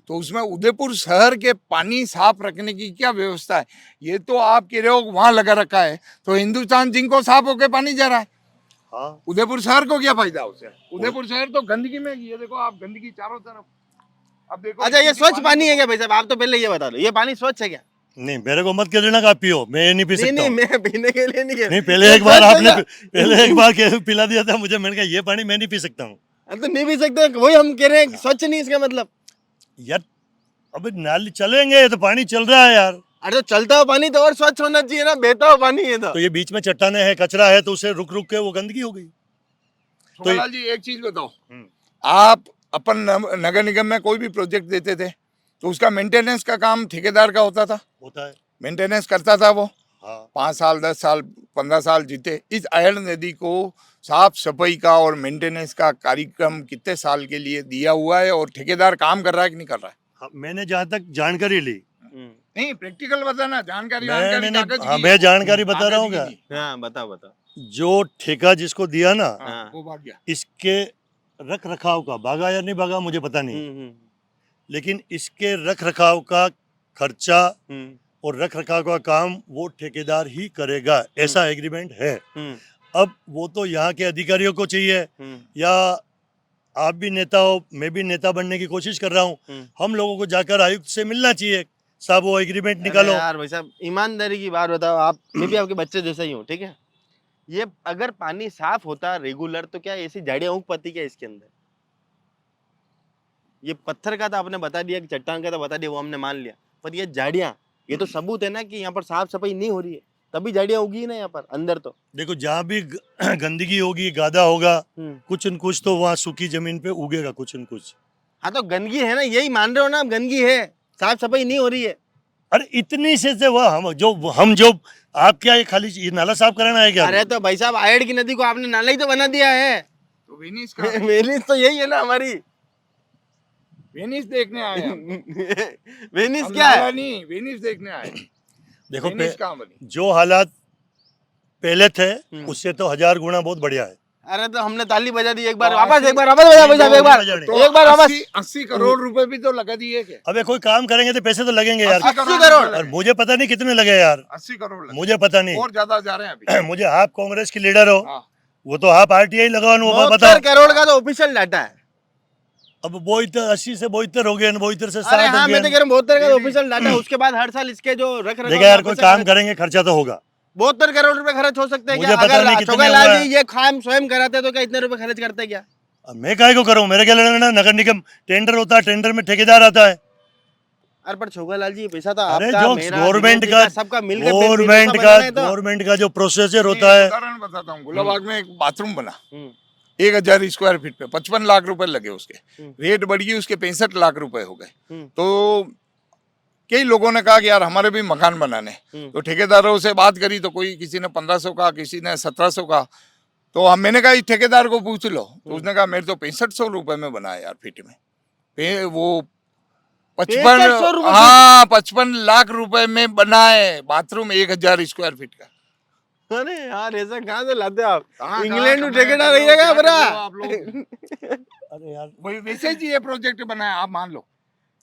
तो उसमें उदयपुर शहर के पानी साफ रखने की क्या व्यवस्था है? ये तो आप कह रहे हो वहां लगा रखा है, तो हिंदुस्तान जिंक को साफ होके पानी जा रहा है। हाँ। उदयपुर शहर को क्या फायदा उससे? उदयपुर शहर तो गंदगी में, ये देखो आप गंदगी चारों तरफ। अब देखो, अच्छा ये स्वच्छ पानी है क्या भाई साहब? आप तो पहले ये बता दो, ये पानी स्वच्छ है क्या? नहीं, मेरे को मत कह देना कि आप पियो, मैं ये नहीं पी सकता। नहीं, मैं पीने के लिए नहीं कह रहा। नहीं, पहले एक बार पिला दिया था मुझे, मैंने कहा ये पानी मैं नहीं पी सकता हूँ। तो नहीं पी सकते, वही हम कह रहे हैं, स्वच्छ नहीं इसका मतलब। यार अबे नाली चलेंगे तो पानी चल रहा है यार। अरे तो चलता हुआ पानी तो और स्वच्छ होना चाहिए ना, बहता हुआ पानी है तो ये बीच में चट्टाने है, कचरा है, तो उसे रुक रुक के वो गंदगी हो गई। तो जी एक चीज बताओ, आप अपन नगर निगम में कोई भी प्रोजेक्ट देते थे तो उसका मेंटेनेंस का काम ठेकेदार का होता है। मेंटेनेंस करता था वो। 5 साल 10 साल 15 साल जीते। इस आयड़ नदी को साफ सफाई का और मेंटेनेंस का कार्यक्रम कितने साल के लिए दिया हुआ है और ठेकेदार काम कर रहा है कि नहीं कर रहा है? मैंने जहाँ तक जानकारी ली, नहीं प्रैक्टिकल बताना, जानकारी मैं जानकारी बता रहा हूँ क्या? हाँ बता। जो ठेका जिसको दिया ना, वो भाग गया। इसके रख रखाव का भागा या नहीं भागा मुझे पता नहीं, लेकिन इसके रख रखाव का खर्चा और रख रखाव का काम वो ठेकेदार ही करेगा, ऐसा एग्रीमेंट है। अब वो तो यहाँ के अधिकारियों को चाहिए, या आप भी नेता हो, मैं भी नेता बनने की कोशिश कर रहा हूँ, हम लोगों को जाकर आयुक्त से मिलना चाहिए, साहब वो एग्रीमेंट निकालो। यार भाई साहब ईमानदारी की बात बताओ, आप मैं भी आपके बच्चे जैसा ही हूँ, ठीक है? ये अगर पानी साफ होता रेगुलर तो क्या ऐसी झाड़ियाँ उग पाती क्या इसके अंदर? ये पत्थर का तो आपने बता दिया, कि चट्टान का तो बता दिया, वो हमने मान लिया, पर ये झाड़ियाँ, ये तो सबूत है ना कि यहाँ पर साफ सफाई नहीं हो रही है, तभी झाड़ियाँ उगी ना यहाँ पर अंदर। तो देखो जहाँ भी गंदगी होगी, गादा होगा, कुछ न कुछ तो वहाँ सूखी जमीन पे उगेगा कुछ न कुछ। हाँ तो गंदगी है ना, यही मान रहे हो ना आप, गंदगी है, साफ सफाई नहीं हो रही है। अरे इतनी से वह हम जो आप क्या ये खाली ये नाला साफ कराना है क्या? अरे तो भाई साहब आयड़ की नदी को आपने नाला ही तो बना दिया है। तो वेनिस का वेनिस तो यही है ना हमारी। वेनिस देखने आए वेनिस क्या है? नहीं, वेनिस देखने आए। देखो जो हालात पहले थे उससे तो 1000 गुना बहुत बढ़िया है। अरे तो हमने ताली बजा दी एक बार वापस एक बार वापस बजा बजा एक बार तो एक बार वापस 80 करोड़ रुपए भी तो लगा दिए क्या? अबे कोई काम करेंगे तो पैसे तो लगेंगे यार। 80 करोड़ और मुझे पता नहीं कितने लगे यार, 80 करोड़ लगे। मुझे पता नहीं। और ज्यादा जा रहे हैं अभी। मुझे आप कांग्रेस की लीडर हो, हाँ। वो तो आप आरटीआई लगाओ, वो 72 बताओ। करोड़ का तो ऑफिशियल डाटा है। अब 80 से 72 हो गए, 72 से 60 अरे हाँ हो मैं तो गए। कह रहा हूँ 72 का ऑफिशियल डाटा है। उसके बाद हर साल इसके जो रख रखाव देखा यार, कोई काम करेंगे खर्चा तो होगा। 72 करोड़ रुपए खर्च हो सकते हैं मुझे क्या? पता नहीं अगर कितने छोटा हुआ लाल है। जी ये काम स्वयं कराते तो क्या इतने रुपए खर्च करते क्या? अब मैं काहे को करूं? मेरे क्या लेना? नगर निगम टेंडर होता है, टेंडर में ठेकेदार आता है। अरे पर छोगालाल जी पैसा तो अरे आपका जो मेरा गवर्नमेंट दिनेश जी का सबका मिलकर बनाना है तो। गवर्नमेंट का जो प्रोसीजर होता है। उदाहरण बताता हूँ, गुलाबाग में एक बाथरूम बना 1000 स्क्वायर फीट पे 55 लाख रुपए लगे उसके। रेट बढ़ गई, उसके 65 लाख रुपए हो गए। तो कई लोगों ने कहा कि यार हमारे भी मकान बनाने, तो ठेकेदारों से बात करी तो कोई किसी ने 1500 का, किसी ने 1700 का। तो हम मैंने कहा इस ठेकेदार को पूछ लो, तो उसने कहा मेरे तो 6500 रुपए में बना है यार फीट में। वो 6500 रुपए 55 लाख रुपए में बना है बाथरूम 1000 स्क्वायर फीट का। अरे यार ऐसा कहाँ से लाते हो आप? कहाँ इंग्लैंड में कमाया ठेकेदार कर लो, रहिएगा क्या बरा। कर लो आप लोग? अरे यार वही वैसे ही ये प्रोजेक्ट बना है, आप मान लो।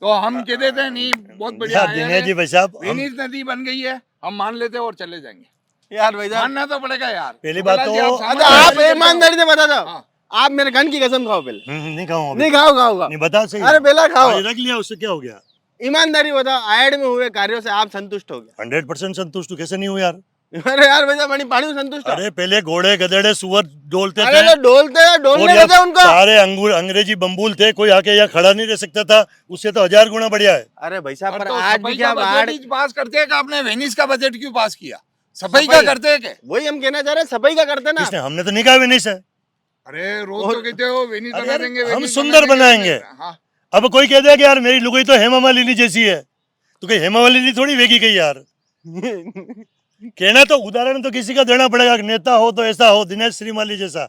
तो हम कह देते हैं नहीं बहुत बढ़िया यार आया दिनेश है, जी भाई साहब, हम वेनिस नदी बन गई है, हम मान लेते हैं और चले जाएंगे। यार भाई साहब मानना तो पड़ेगा यार। पहली बात तो- अच्छा आप ईमानदारी से बता दो, हाँ। आप मेरे गन की कसम खाओ पहले। नहीं खाऊंगा अभी। नहीं खाओ खाओगा नहीं बता सही। अरे पहला खाओ, आज रख लिया, उससे क्या हो गया? ईमानदारी बताओ आयड में हुए कार्यों से आप संतुष्ट हो गए? 100% संतुष्ट हूँ, कैसे नहीं हूँ यार? अरे यार भाई साहब पानी में संतुष्ट हो? अरे पहले घोड़े गधेड़े सुअर डोलते अरे थे, तो डोलने और यार देते उनको। सारे अंग्रेजी बम्बूल थे, कोई आके यहाँ खड़ा नहीं रह सकता था। उससे तो 1000 गुना बढ़िया है। अरे भाई साहब पर पर तो आज सफाई भी क्या का बाढ़, बजट ही पास करते हैं कि आपने वेनिस का बजट क्यों पास किया? सफाई का करते हैं क्या? वही हम कहना चाह रहे हैं, सफाई का करते ना। किसने? हमने तो नहीं कहा वेनिस है। अरे रोज तो कहते हो वेनिस अरे बना यार, देंगे, हम वेनिस सुंदर बना देंगे। बनाएंगे। हाँ। अब कोई कह दिया कि यार मेरी लुगाई तो हेमा मालिनी जैसी है, तो कहीं हेमा मालिनी थोड़ी वेगी गई यार। कहना तो उदाहरण तो किसी का देना पड़ेगा, नेता हो तो ऐसा हो दिनेश श्रीमाली जैसा,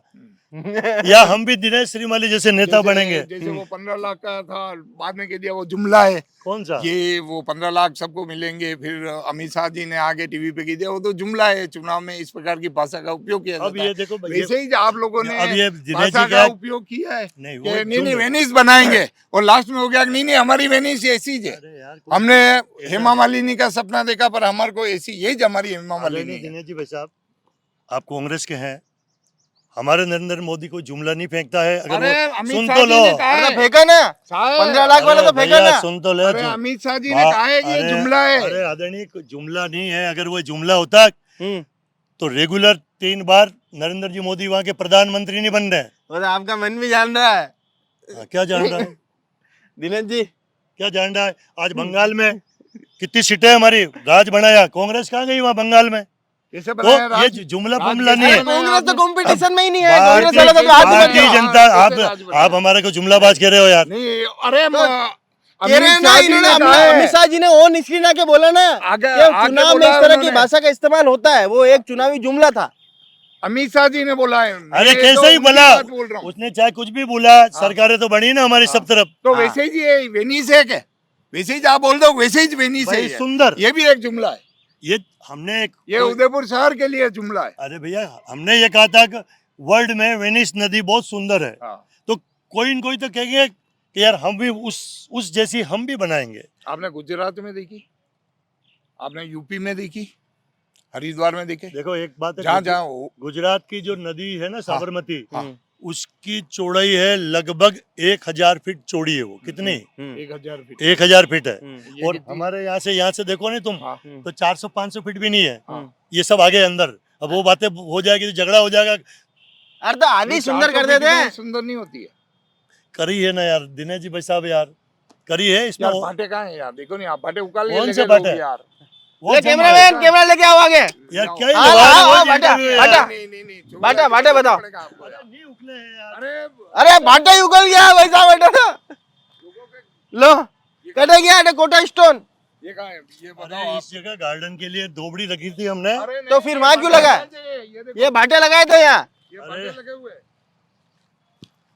या हम भी दिनेश श्रीमाली जैसे नेता बनेंगे। जैसे वो 15 लाख का था, बाद में कह दिया वो जुमला है। कौन सा? ये वो 15 लाख सबको मिलेंगे, फिर अमित शाह जी ने आगे टीवी पे कह दिया वो तो जुमला है। चुनाव में इस प्रकार की भाषा का उपयोग किया अब जाता ये है। देखो भाई, वैसे ही आप लोगों ने अब ये दिनेश भाषा जी का का उपयोग किया है नहीं, वो कि नहीं जुमला। वेनिस बनाएंगे, और लास्ट में हो गया कि नहीं हमारी वेनिस ऐसी है। अरे यार, हमने हेमा मालिनी का सपना देखा, पर हमारे को ऐसी यही हमारी हेमा अरे मालिनी नहीं है। दिनेश जी भाई साहब, आप कांग्रेस के हैं, हमारे नरेंद्र मोदी कोई जुमला नहीं फेंकता है। अगर अरे वो अमित सुन शाह तो जी लो। ने कहा अरे है, फेंका ना, साहब, 15 लाख वाला तो अरे फेंका भैया, ना। सुन तो ले। अरे अमित शाह जी ने कहा है कि ये जुमला है। अरे आदरणीय, कोई जुमला नहीं है। अगर वो जुमला होता तो रेगुलर 3 बार नरेंद्र जी मोदी वहाँ के प्रधानमंत्री नहीं बन रहे। वो तो आपका मन भी जान रहा है क्या जान रहा है? दिनेश जी। क्या जान रहा है? आज बंगाल में कितनी सीटें हमारी राज बनाया, कांग्रेस कहाँ गई वहाँ बंगाल में? कैसे तो बनाया ये राज? जुमला राज पुमला कैसे नहीं है। बनाया? कांग्रेस तो कंपटीशन में ही नहीं है, कांग्रेस वाला तो हाथ भारतीय बना जनता, कैसे राज बनाया? आप हमारे को जुमलाबाज कह रहे हो यार। नहीं, अरे कह रहे हैं ना इन्होंने, अमित शाह जी ने ऑन स्क्रीन आके बोला ना आगे- कि आगे चुनाव में बोला इस तरह की उन्होंने। भाषा का इस्तेमाल होता है, वो एक चुनावी जुमला था। अमित शाह जी ने बोला है। अरे मैं कैसे तो ही उनकी बोला, बात बोल रहा हूँ। उसने चाहे कुछ भी बोला, सरकारें तो बनी ना हमारी सब तरफ। तो वैसे ही ये वेनिस है क्या? वैसे ही आप बोल दो वैसे ही वेनिस है भाई ये। सुंदर, ये भी एक जुमला है। ये हमने ये उदयपुर शहर के लिए जुमला है। अरे भैया हमने ये कहा था कि वर्ल्ड में वेनिस नदी बहुत सुंदर है, हाँ। तो कोई न कोई तो कहेंगे कि यार हम भी उस जैसी हम भी बनाएंगे। आपने गुजरात में देखी, आपने यूपी में देखी, हरिद्वार में देखे, देखो एक बात है, जहाँ जहाँ गुजरात की जो नदी है ना साबरमती, हाँ। उसकी चौड़ाई है लगभग 1000 फीट चौड़ी है। वो कितनी? 1000 फीट। 1000 फीट है। ये और कितनी? हमारे यहाँ से देखो नहीं तुम, हाँ। तो 400-500 फीट भी नहीं है। हाँ। ये सब आगे अंदर। अब वो बातें हो जाएगी तो झगड़ा हो जाएगा। अरे तो आधी सुंदर कर 400 देते हैं। फीट सुंदर नहीं होती है करी है ना यार दिनेश जी भाई साहब, यार करी है इसमें। यार। भाटे कहाँ है यार? देखो नहीं, आप भाटे उकाल के कौन लेके से लोगे भाटे? यार। वो ये जम कैमरामैन कैमरा लेके आओ आगे। यार क्या ही हाँ, लगा हाँ, है, वो हाँ, जी भाटा, इंटरव्यू है भाटा। यार। नहीं, भाटा, भाटे बताओ। पड़ेगा आपको यार। नहीं उगले हैं यार। अरे अरे भाटा ही उगल गया वैसा बैठा लो, कटे गया है कोटा स्टोन। ये कहाँ है? ये अरे बताओ इस जगह गार्डन के लिए दोबड़ी रखी थी हमने। आप। अरे तो फिर वहाँ क्यों लगा? ये देखो, ये भाटे लगाए थे यहाँ ये भाटे लगे हुए हैं।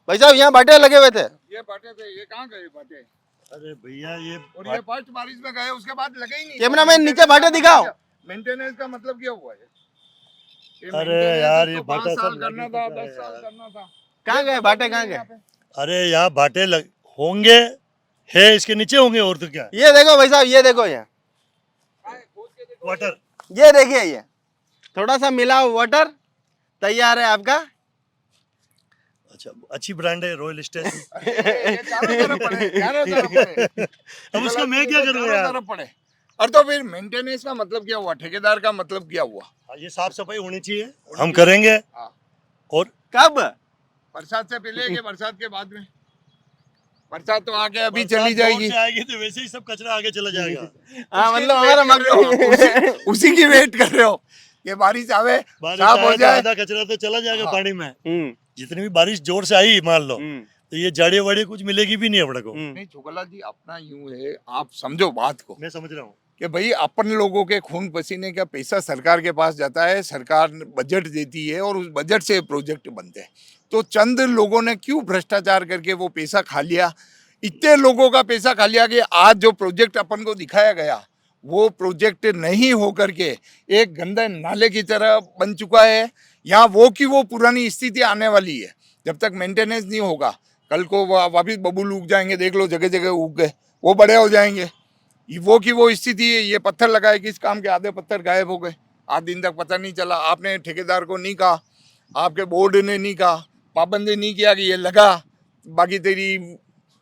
भाई साहब, यहाँ भाटे लगे हुए थे। ये भाटे थे, ये कहाँ गए भाटे? अरे भैया ये और ये फर्स्ट बारिश में गए, उसके बाद लगे ही नहीं। कैमरामैन नीचे भाटे दिखाओ। मेंटेनेंस का मतलब क्या हुआ है? अरे यार, ये तो भाटा 5 साल सब करना लग था, चुका है 10 साल यार। करना था। कहाँ गए भाटे, कहाँ गए? अरे यहाँ भाटे होंगे, है इसके नीचे होंगे, और तो क्या। ये देखो भाई साहब, ये देखो, ये वाटर। ये देखिए, ये थोड़ा सा मिला वाटर तैयार है आपका। अच्छा, अच्छी ब्रांड है रॉयल स्टेज। ये चारों तरफ पड़े, चारों तरफ पड़े। अब उसका मैं क्या करूँ चारों यार। तरफ पड़े। और तो फिर मेंटेनेंस का मतलब क्या हुआ, ठेकेदार का मतलब क्या हुआ? हाँ, ये साफ सफाई होनी चाहिए, हम करेंगे। हाँ। और कब? बरसात से पहले कि बरसात के बाद में? बरसात तो आके अभी बरसात चली जाएगी। जोर से आएगी तो वैसे ही सब कचरा आगे चला जाएगा। हाँ, उसकी मतलब वेट हमारा कर रहे हो आप, उसी की वेट कर रहे हो कि बारिश आवे, बारिश साफ हो आए तो जाए। आधा कचरा तो चला जाएगा हाँ। पानी में। हम्म, जितनी भी बारिश जोर से आई मान लो, तो ये जाड़े वाड़े कुछ मिलेगी भी नहीं अपने को। नहीं छोकला जी, अपना यूं है, आप समझो बात को मैं समझ रहा हूँ। कि भाई अपन लोगों के खून पसीने का पैसा सरकार के पास जाता है, सरकार बजट देती है और उस बजट से प्रोजेक्ट बनते हैं। तो चंद लोगों ने क्यों भ्रष्टाचार करके वो पैसा खा लिया, इतने लोगों का पैसा खा लिया कि आज जो प्रोजेक्ट अपन को दिखाया गया वो प्रोजेक्ट नहीं हो करके एक गंदे नाले की तरह बन चुका है। यहाँ वो की वो पुरानी स्थिति आने वाली है जब तक मेंटेनेंस नहीं होगा। कल को वापिस बबूल उग जाएंगे, देख लो जगह जगह उग गए, वो बड़े हो जाएंगे। वो की वो स्थिति है। ये पत्थर लगाए किस काम के, आधे पत्थर गायब हो गए, 8 दिन तक पता नहीं चला। आपने ठेकेदार को नहीं कहा, आपके बोर्ड ने नहीं कहा, पाबंदी नहीं किया कि ये लगा, बाकी तेरी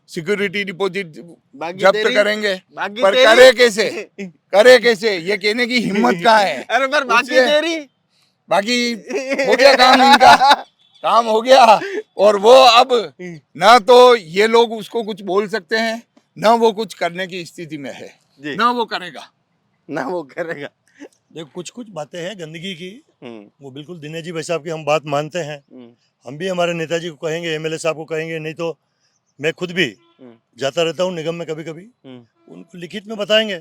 सिक्योरिटी डिपॉजिट जब्त करेंगे। पर करे कैसे, करे कैसे, ये कहने की हिम्मत कहाँ है? अरे पर बाकी उससे- तेरी बाकी हो गया काम इनका, काम हो गया। और वो अब ना तो ये लोग उसको कुछ बोल सकते हैं, ना वो कुछ करने की स्थिति में है, जी। ना वो करेगा। ना वो करेगा। देखो कुछ कुछ बातें हैं गंदगी की, हम्म, वो बिल्कुल दिनेश जी भाई साहब की हम बात मानते हैं। हम भी हमारे नेताजी को कहेंगे, एमएलए साहब को कहेंगे, नहीं तो मैं खुद भी जाता रहता हूँ निगम में कभी कभी, उनको लिखित में बताएंगे।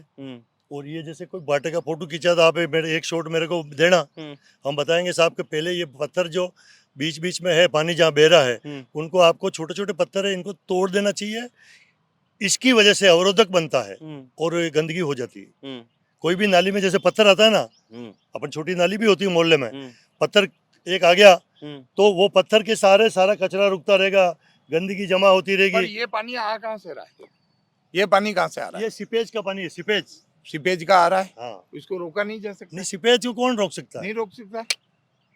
और ये जैसे कोई बाटे का फोटो खींचा था, आप मेरे एक शॉट मेरे को देना, हम बताएंगे साहब के पहले ये पत्थर जो बीच बीच में है, पानी जहाँ बह रहा है, उनको आपको छोटे छोटे पत्थर है, इनको तोड़ देना चाहिए। इसकी वजह से अवरोधक बनता है और गंदगी हो जाती है। कोई भी नाली में जैसे पत्थर आता है ना, अपन छोटी नाली भी होती है मोहल्ले में, पत्थर एक आ गया तो वो पत्थर के सहारे सारा कचरा रुकता रहेगा, गंदगी जमा होती पर रहेगी। ये पानी आ कहाँ से रहा है? ये पानी कहाँ से आ रहा है? ये सीपेज का पानी है, सीपेज। सीपेज का आ रहा है। हाँ, इसको रोका नहीं जा सकता? नहीं सीपेज को कौन रोक सकता है? नहीं रोक सकता।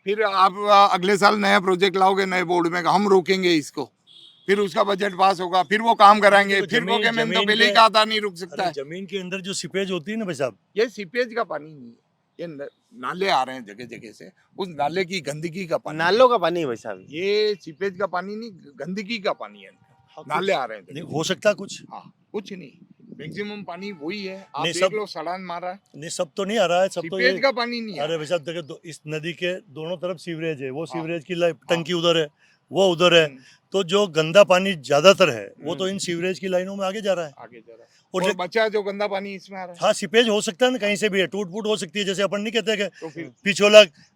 फिर आप अगले साल नया प्रोजेक्ट लाओगे नए बोर्ड में, हम रोकेंगे इसको, फिर उसका बजट पास होगा, फिर वो काम कराएंगे, तो फिर वो जमीन- कहेंगे तो जमीन पहले ही के- कहा था नहीं रुक सकता अरे है। जमीन के अंदर जो सीपेज होती है ना भाई साहब, ये सीपेज का पानी नहीं है, ये नाले आ रहे हैं जगह जगह से, उस नाले की गंदगी का पानी। नालों का पानी है भाई साहब। ये सीपेज का पानी नहीं, गंदगी का पानी है। नाले आ रहे हैं नहीं जगह। हो सकता कुछ। हाँ, कुछ नहीं, मैक्सिमम पानी वही है। आप नहीं, देख सब- लो, सड़ान मारा है, नहीं सब तो नहीं आ रहा है, सब तो सीपेज ये। का पानी नहीं अरे है। भाई साहब देखो, इस नदी के दोनों तरफ सीवरेज है, वो हाँ। सीवरेज की टंकी उधर है, वो उधर है, हम्म। तो जो गंदा पानी ज्यादातर है वो तो इन सीवरेज की लाइनों में आगे जा रहा है। आगे जा रहा है, और और जो- बचा जो गंदा पानी इसमें आ रहा है। हाँ, सीपेज हो सकता है ना, कहीं से भी है, टूट फूट हो सकती है। जैसे अपन नहीं कहते कि तो फिर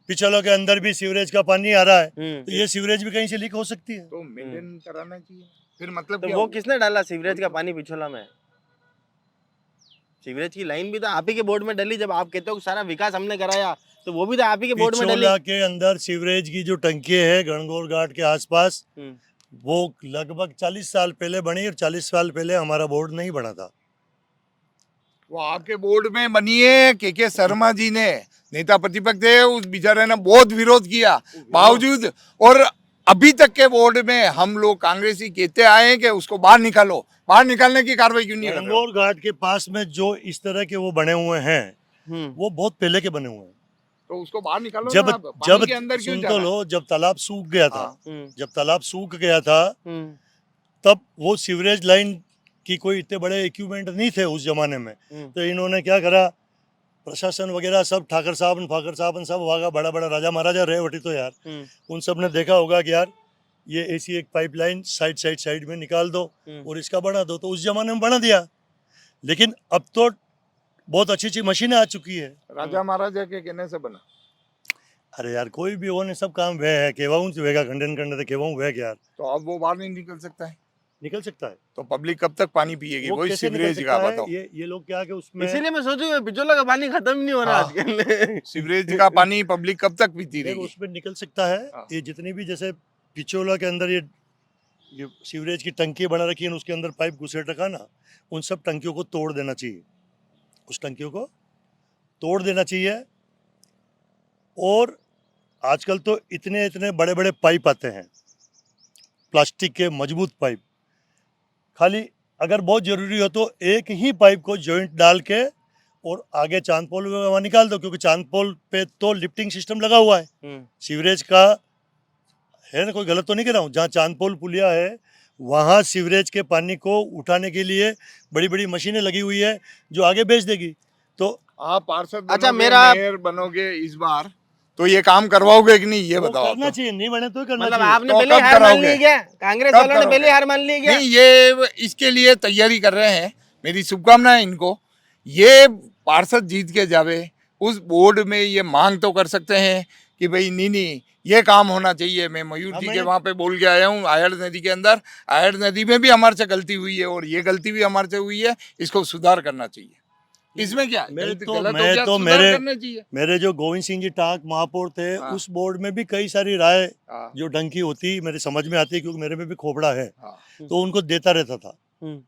पिछोला के अंदर भी सीवरेज का पानी आ रहा है, तो ये सीवरेज भी कहीं से लीक हो सकती है। तो मेंटेन कराना चाहिए। फिर मतलब तो क्या वो हुआ? किसने डाला सीवरेज का पानी पिछोला में? सीवरेज की लाइन भी तो आप ही के बोर्ड में डली। जब आप कहते हो कि सारा विकास हमने कराया, तो वो भी तो आप ही के बोर्ड में डली। पिछोला के अंदर सीवरेज की जो टंकी है गणगौर घाट के आसपास, वो लगभग 40 साल पहले बनी, और 40 साल पहले हमारा बोर्ड नहीं बना था। वो आपके बोर्ड में बनी है, के शर्मा जी ने, नेता प्रतिपक्ष थे, उस बेचारे ने बहुत विरोध किया, बावजूद। और अभी तक के बोर्ड में हम लोग कांग्रेसी कहते आए हैं कि उसको बाहर निकालो। बाहर निकालने की कार्रवाई क्यों नहीं कर रहे हो? गणगौर घाट के पास में जो इस तरह के वो बने हुए हैं, वो बहुत पहले के बने हुए हैं। तो उसको बाहर निकालो जब ना, आप पानी जब के अंदर क्यों सुन जा तो रहा है? लो, जब तालाब सूख गया था, हाँ। जब तालाब सूख गया था, तब वो सीवरेज लाइन की कोई इतने बड़े इक्विपमेंट नहीं थे उस जमाने में। तो इन्होंने क्या करा, प्रशासन वगैरह सब, ठाकर साहब सब वहाँ बड़ा बड़ा राजा महाराजा रहे वटी, तो यार उन सब ने देखा होगा कि यार ये ऐसी एक पाइपलाइन साइड में निकाल दो और इसका बना दो, तो उस जमाने में बना दिया। लेकिन अब तो बहुत अच्छी अच्छी मशीनें आ चुकी है। राजा महाराजा के कहने से बना। अरे यार कोई भी होने सब काम वे है, केवाऊं से वेगा खंडन करने थे, केवाऊं वे यार। तो अब वो बाहर नहीं निकल सकता है। निकल सकता है। तो पब्लिक कब तक पानी पिएगी? वो वही कैसे निकल सीवरेज सकता का है? बताओ। ये लोग क्या कि उसमें इसीलिए मैं सोचू बिजोला का पानी खत्म ही नहीं हो रहा हाँ। आजकल। सीवरेज का पानी पब्लिक कब तक पीती देखो रहेगी? उसमें निकल सकता है। हाँ। ये जितनी भी जैसे पिछोला के अंदर ये सीवरेज की टंकी बना रखी है, उसके अंदर पाइप घुसेड़ रखा ना, उन सब टंकियों को तोड़ देना चाहिए। उस टंकियों को तोड़ देना चाहिए। और आजकल तो इतने इतने बड़े बड़े पाइप आते हैं, प्लास्टिक के मजबूत पाइप। खाली अगर बहुत ज़रूरी हो तो एक ही पाइप को जॉइंट डाल के और आगे चांद पोल में वहाँ निकाल दो, क्योंकि चांद पोल पे तो लिफ्टिंग सिस्टम लगा हुआ है सीवरेज का, है ना? कोई गलत तो नहीं कह रहा हूँ? जहाँ चांद पोल पुलिया है वहाँ सीवरेज के पानी को उठाने के लिए बड़ी बड़ी मशीनें लगी हुई है जो आगे भेज देगी। तो आप पार्षद अच्छा, बनोगे, मेरा- मेयर बनोगे इस बार, तो ये काम करवाओगे कि नहीं, ये वो बताओ करना तो। चाहिए, नहीं बने तो करना मतलब चाहिए। आपने तो पहले कब हार मान कराओगे? ली क्या? कांग्रेस कब वालों ने करोगे? पहले हार मान ली क्या? नहीं, ये इसके लिए तैयारी कर रहे हैं। मेरी शुभकामनाएं इनको। ये पार्षद जीत के जावे, उस बोर्ड में ये मांग तो कर सकते हैं कि भाई नहीं ये काम होना चाहिए। मैं मयूर हाँ, जी के मैंने- वहाँ पे बोल के आया हूँ आयड़ नदी के अंदर। आयड़ नदी में भी हमारे से गलती हुई है और ये गलती भी हमारे से हुई है, इसको सुधार करना चाहिए। इसमें क्या है? मेरे गलत तो- गलत हो मैं गया, तो सुधार मेरे- करना चाहिए। मेरे जो गोविंद सिंह जी टाक महापौर थे, हाँ। उस बोर्ड में भी कई सारी राय हाँ, जो ढंग की होती मेरे समझ में आती है, क्योंकि मेरे में भी खोपड़ा है, हाँ। तो उनको देता रहता था। हम्म।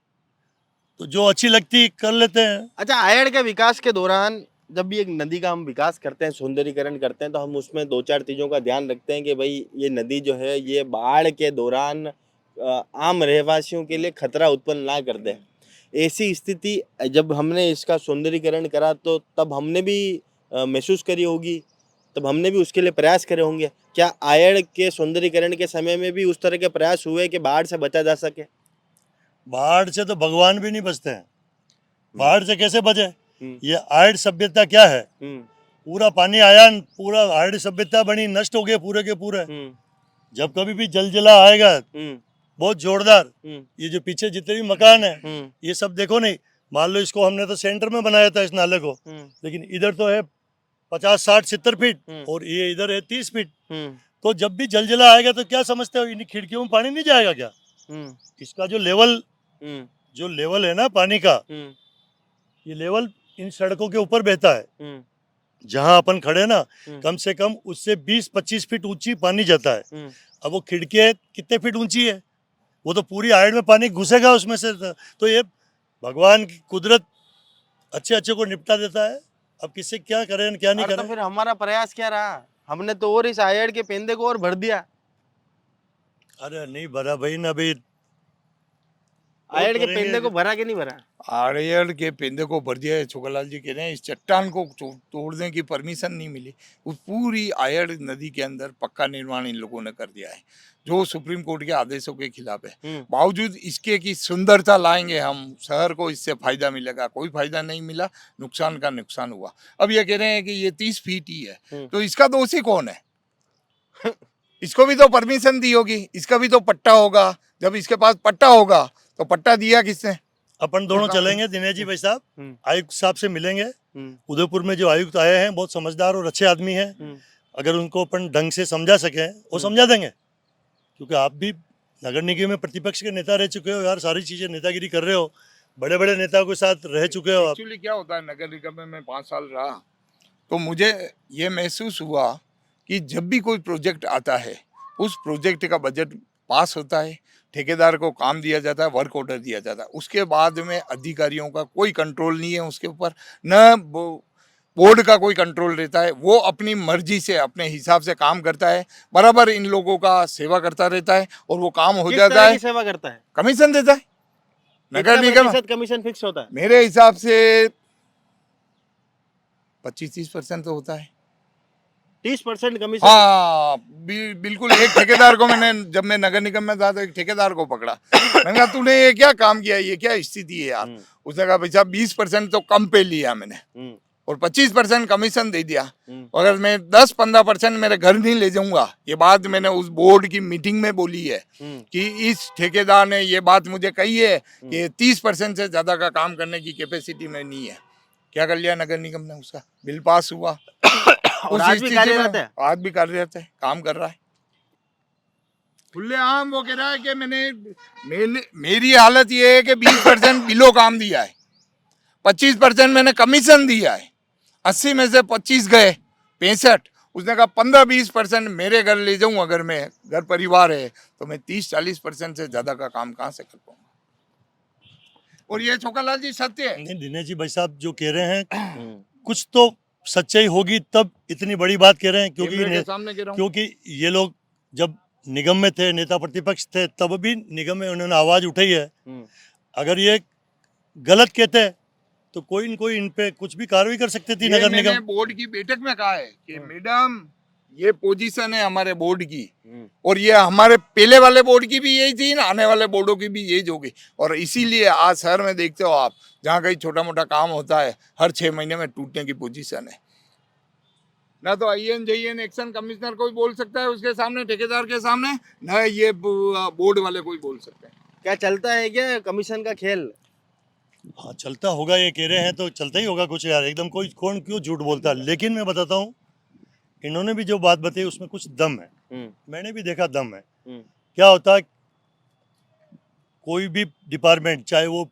तो जो अच्छी लगती कर लेते हैं। अच्छा, आयड़ के विकास के दौरान जब भी एक नदी का हम विकास करते हैं, सौंदर्यीकरण करते हैं, तो हम उसमें दो चार चीज़ों का ध्यान रखते हैं कि भाई ये नदी जो है ये बाढ़ के दौरान आम रहवासियों के लिए खतरा उत्पन्न ना कर दे। ऐसी स्थिति जब हमने इसका सौंदर्यीकरण करा तो तब हमने भी महसूस करी होगी, तब हमने भी उसके लिए प्रयास करे होंगे। क्या आयड़ के सौंदर्यीकरण के समय में भी उस तरह के प्रयास हुए कि बाढ़ से बचा जा सके? बाढ़ से तो भगवान भी नहीं बचते हैं, बाढ़ से कैसे बचे? हम्म। ये आयड़ सभ्यता क्या है? हम्म। पूरा पानी आया, पूरा आयड़ सभ्यता बनी, नष्ट हो गए पूरे के पूरे। हम्म। जब कभी भी जलजला आएगा हम्म। बहुत जोरदार, हम्म। ये जो पीछे जितने भी मकान है हम्म। ये सब देखो नहीं, मान लो इसको हमने तो सेंटर में बनाया था इस नाले को, हम्म। लेकिन इधर तो है 50 60 70 फीट हम्म। और ये इधर है 30 फीट। हम्म। तो जब भी जलजला आएगा तो क्या समझते हो, इन खिड़कियों में पानी नहीं जाएगा क्या? हम्म। इसका जो लेवल है ना पानी का, हम्म। ये लेवल इन सड़कों के ऊपर बहता है। हम्म। जहां अपन खड़े ना, हम्म। कम से कम उससे 20-25 फीट ऊंची पानी जाता है। हम्म। अब वो खिड़की कितने फीट ऊंची है, वो तो पूरी आयड़ में पानी घुसेगा उसमें से। तो ये भगवान की कुदरत अच्छे अच्छे को निपटा देता है। अब किससे क्या करें क्या नहीं और तो करें। फिर हमारा प्रयास क्या रहा? हमने तो और इस आयड़ के पेंदे को और भर दिया। अरे नहीं भरा भाई ना भाई, आयड़ के करेंगे। पेंदे को भरा कि नहीं भरा? आड़ियल के पेंदे को भर दिया है। छोकरलाल जी कह रहे हैं इस चट्टान को तोड़ने की परमिशन नहीं मिली। उस पूरी आयड़ नदी के अंदर पक्का निर्माण इन लोगों ने कर दिया है, जो सुप्रीम कोर्ट के आदेशों के खिलाफ है। बावजूद इसके की सुंदरता लाएंगे हम, शहर को इससे फायदा मिलेगा, कोई फायदा नहीं मिला, नुकसान का नुकसान हुआ। अब ये कह रहे हैं कि ये 30 फीट ही है, तो इसका दोषी कौन है? इसको भी तो परमिशन दी होगी, इसका भी तो पट्टा होगा। जब इसके पास पट्टा होगा तो पट्टा दिया किसने? अपन दोनों चलेंगे दिनेश जी भाई साहब, आयुक्त साहब से मिलेंगे। उदयपुर में जो आयुक्त आए हैं बहुत समझदार और अच्छे आदमी हैं। अगर उनको अपन ढंग से समझा सके वो समझा देंगे, क्योंकि आप भी नगर निगम में प्रतिपक्ष के नेता रह चुके हो यार, सारी चीजें नेतागिरी कर रहे हो, बड़े बड़े नेताओं के साथ रह चुके हो आप। एक्चुअली क्या होता है, नगर निगम में मैं 5 साल रहा, तो मुझे ये महसूस हुआ कि जब भी कोई प्रोजेक्ट आता है, उस प्रोजेक्ट का बजट पास होता है, ठेकेदार को काम दिया जाता है, वर्क ऑर्डर दिया जाता है, उसके बाद में अधिकारियों का कोई कंट्रोल नहीं है उसके ऊपर, न बोर्ड का कोई कंट्रोल रहता है। वो अपनी मर्जी से अपने हिसाब से काम करता है, बराबर इन लोगों का सेवा करता रहता है और वो काम हो जाता है। सेवा करता है, कमीशन देता है, नगर निगम कमीशन फिक्स होता है। मेरे हिसाब से 25-30% तो होता है। 30% कमीशन। हाँ बिल्कुल। एक ठेकेदार को मैंने, जब मैं नगर निगम में था तो एक ठेकेदार को पकड़ा, मैंने कहा तूने ये क्या काम किया, ये क्या स्थिति है यार? उसने कहा भाई साहब 20% तो कम पे लिया मैंने और 25% कमीशन दे दिया। अगर मैं 10-15% मेरे घर नहीं ले जाऊंगा, ये बात मैंने उस बोर्ड की मीटिंग में बोली है कि इस ठेकेदार ने ये बात मुझे कही है कि 30% से ज्यादा का काम करने की कैपेसिटी में नहीं है। क्या कर लिया नगर निगम ने? उसका बिल पास हुआ और आज भी कार्यरत है, आज भी कार्यरत है, काम कर रहा है। खुलेआम वो कह रहा है कि मेरी हालत ये है कि 20% बिलो काम दिया है, 25% मैंने कमीशन दिया है, 80 में से 25 गए, 65। उसने कहा 15-20% मेरे घर ले जाऊं, अगर मैं घर परिवार है तो मैं 30-40% से ज्यादा का काम कहाँ से कर पाऊंगा। और ये छोकालाल जी सत्य है। नहीं दिनेश जी भाई साहब जो कह रहे हैं कुछ तो सच्चाई होगी, तब इतनी बड़ी बात कह रहे हैं, कैमरे के सामने कह रहा हूं। क्योंकि ये लोग जब निगम में थे, नेता प्रतिपक्ष थे, तब भी निगम में उन्होंने आवाज उठाई है। अगर ये गलत कहते तो कोई न कोई इन पे कुछ भी कार्रवाई कर सकती थी नगर मैंने निगम। बोर्ड की बैठक में कहा है कि मैडम ये पोजीशन है हमारे बोर्ड की, और ये हमारे पहले वाले बोर्ड की भी यही थी ना, आने वाले बोर्डों की भी यही होगी। और इसीलिए आज शहर में देखते हो आप, जहाँ कहीं छोटा मोटा काम होता है हर 6 महीने में टूटने की पोजीशन है। ना तो IN JN एक्शन कमिश्नर कोई बोल सकता है उसके सामने, ठेकेदार के सामने, ना ये बोर्ड वाले कोई बोल सकते हैं। क्या चलता है क्या कमीशन का खेल? हाँ चलता होगा, ये कह रहे हैं तो चलता ही होगा कुछ यार, एकदम कोई कौन क्यों झूठ बोलता है। लेकिन मैं बताता हूँ, इन्होंने भी जो बात बताई उसमें कुछ दम है, मैंने भी देखा दम है। क्या होता है, कोई भी डिपार्टमेंट, चाहे वो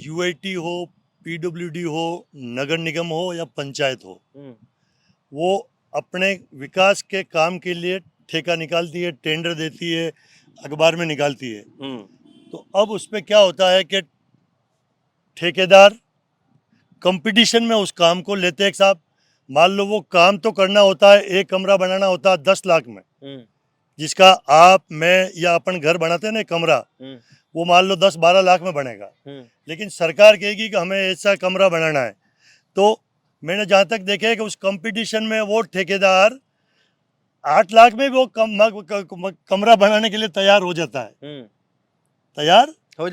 UIT हो, PWD हो, नगर निगम हो या पंचायत हो, वो अपने विकास के काम के लिए ठेका निकालती है, टेंडर देती है, अखबार में निकालती है। तो अब उस पर क्या होता है कि ठेकेदार कंपटीशन में उस काम को लेते हैं। साहब मान लो वो काम तो करना होता है, एक कमरा बनाना होता है 10 लाख में, जिसका आप मैं या अपन घर बनाते हैं ना कमरा, वो मान लो 10-12 लाख में बनेगा। लेकिन सरकार कहेगी कि हमें ऐसा कमरा बनाना है, तो मैंने जहाँ तक देखा है कि उस कंपटीशन में वो ठेकेदार 8 लाख में भी वो कमरा बनाने के लिए तैयार हो जाता है, तैयार हो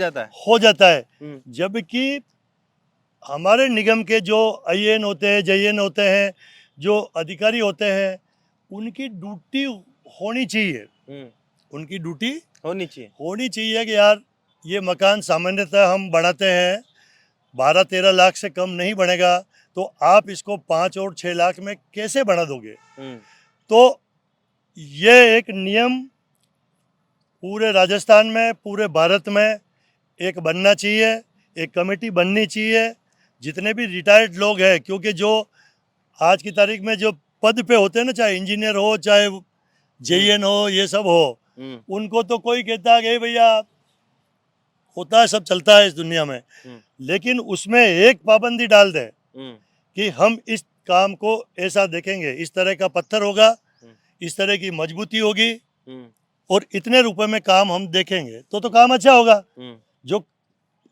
जाता है। जबकि हमारे निगम के जो IN होते हैं, JN होते हैं, जो अधिकारी होते हैं, उनकी ड्यूटी होनी चाहिए, उनकी ड्यूटी होनी चाहिए कि यार ये मकान सामान्यतः हम बनाते हैं 12-13 लाख से कम नहीं बनेगा, तो आप इसको 5 और 6 लाख में कैसे बना दोगे। तो ये एक नियम पूरे राजस्थान में, पूरे भारत में एक बनना चाहिए, एक कमेटी बननी चाहिए। जितने भी रिटायर्ड लोग हैं, क्योंकि जो आज की तारीख में जो पद पे होते हैं ना, चाहे इंजीनियर हो, चाहे JN हो, ये सब हो, उनको तो कोई कहता है कि भैया होता है, सब चलता है इस दुनिया में, लेकिन उसमें एक पाबंदी डाल दे कि हम इस काम को ऐसा देखेंगे, इस तरह का पत्थर होगा, इस तरह की मजबूती होगी, और इतने रुपए में काम हम देखेंगे, तो काम अच्छा होगा। जो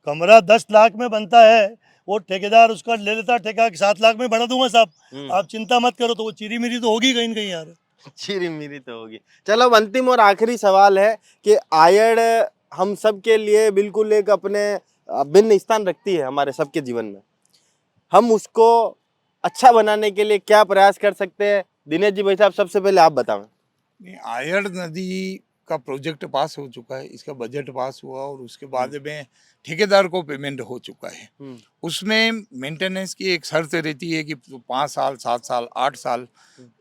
कमरा 10 लाख में बनता है, वो ठेकेदार उसका ले लेता ठेका 7 लाख में बना दूंगा साहब, आप चिंता मत करो, तो वो चिरी मिरी तो होगी कहीं न कहीं यार, चिरी मिरी तो होगी। चलो अब अंतिम और आखिरी सवाल है कि आयड हम सब के लिए बिल्कुल एक अपने भिन्न स्थान रखती है हमारे सबके जीवन में। हम उसको अच्छा बनाने के लिए क्या प्रयास कर सकते हैं? दिनेश जी भाई साहब, सबसे पहले आप बताएं। आयड़ नदी का प्रोजेक्ट पास हो चुका है, इसका बजट पास हुआ, और उसके बाद में ठेकेदार को पेमेंट हो चुका है। उसमें मेंटेनेंस की एक शर्त रहती है कि 5 साल, 7 साल, 8 साल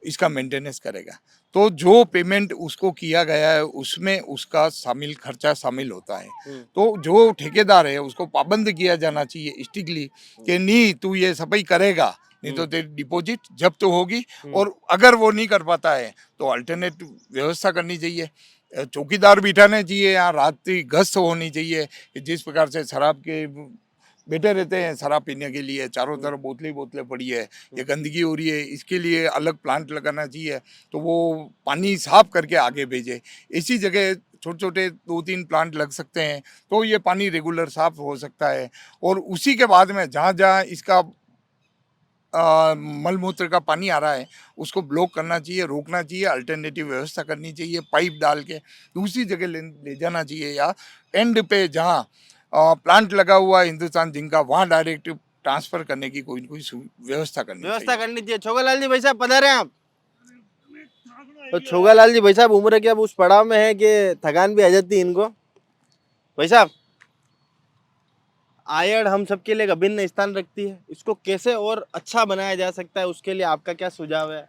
इसका मेंटेनेंस करेगा। तो जो पेमेंट उसको किया गया है उसमें उसका शामिल खर्चा शामिल होता है। तो जो ठेकेदार है उसको पाबंद किया जाना चाहिए स्ट्रिक्टली कि नहीं, तू ये सफाई करेगा, नहीं तो तेरी डिपॉजिट जब्त होगी। और अगर वो नहीं कर पाता है तो अल्टरनेट व्यवस्था करनी चाहिए, चौकीदार बिठाने चाहिए, यहाँ रात्रि गश्त होनी चाहिए। जिस प्रकार से शराब के बैठे रहते हैं शराब पीने के लिए, चारों तरफ बोतलें पड़ी है, ये गंदगी हो रही है, इसके लिए अलग प्लांट लगाना चाहिए, तो वो पानी साफ करके आगे भेजे। इसी जगह छोटे छोटे 2-3 प्लांट लग सकते हैं, तो ये पानी रेगुलर साफ हो सकता है। और उसी के बाद में जहाँ जहाँ इसका मलमूत्र का पानी आ रहा है उसको ब्लॉक करना चाहिए, रोकना चाहिए, अल्टरनेटिव व्यवस्था करनी चाहिए, पाइप डाल के दूसरी जगह ले जाना चाहिए, या एंड पे जहाँ प्लांट लगा हुआ है हिंदुस्तान जिंक का, वहाँ डायरेक्ट ट्रांसफर करने की कोई व्यवस्था करनी चाहिए। छोगालाल जी भाई साहब पधारे आप। तो छोगालाल जी भाई साहब उम्र के अब उस पड़ाव में है कि थकान भी आ जाती है इनको। भाई साहब, आयड हम सबके लिए एक अभिन्न स्थान रखती है, इसको कैसे और अच्छा बनाया जा सकता है, उसके लिए आपका क्या सुझाव है?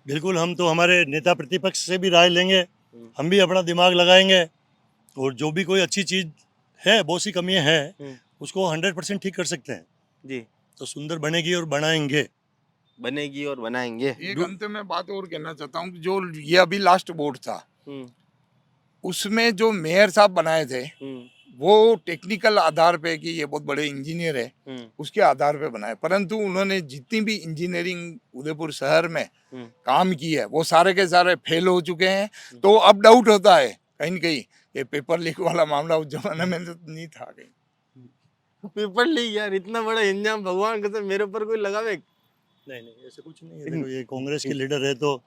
बिल्कुल, हम तो हमारे नेता प्रतिपक्ष से भी राय लेंगे हम भी अपना दिमाग लगाएंगे और जो भी कोई अच्छी चीज़ है, बहुत सी कमियां हैं, उसको 100% ठीक कर सकते हैं, जी, तो सुंदर बनेगी और बनाएंगे। बनेगी और बनाएंगे। एक अंत में बात और कहना चाहता हूँ कि जो ये अभी लास्ट बोर्ड था, उसमें जो मेयर साहब बनाए थे, वो टेक्निकल आधार पे कि ये बहुत बड़े इंजीनियर है, उसके आधार पे बनाए, परंतु उन्होंने जितनी भी इंजीनियरिंग उदयपुर शहर में काम की है वो सारे के सारे फेल हो चुके हैं। तो अब डाउट होता है कहीं न कहीं ये पेपर लीक वाला मामला उस जमाने में तो नहीं था कहीं। पेपर लीक यार, इतना बड़ा इंजाम भगवान कसम मेरे ऊपर कोई लगावे। नहीं ऐसे कुछ नहीं है। देखो ये कांग्रेस के लीडर है तो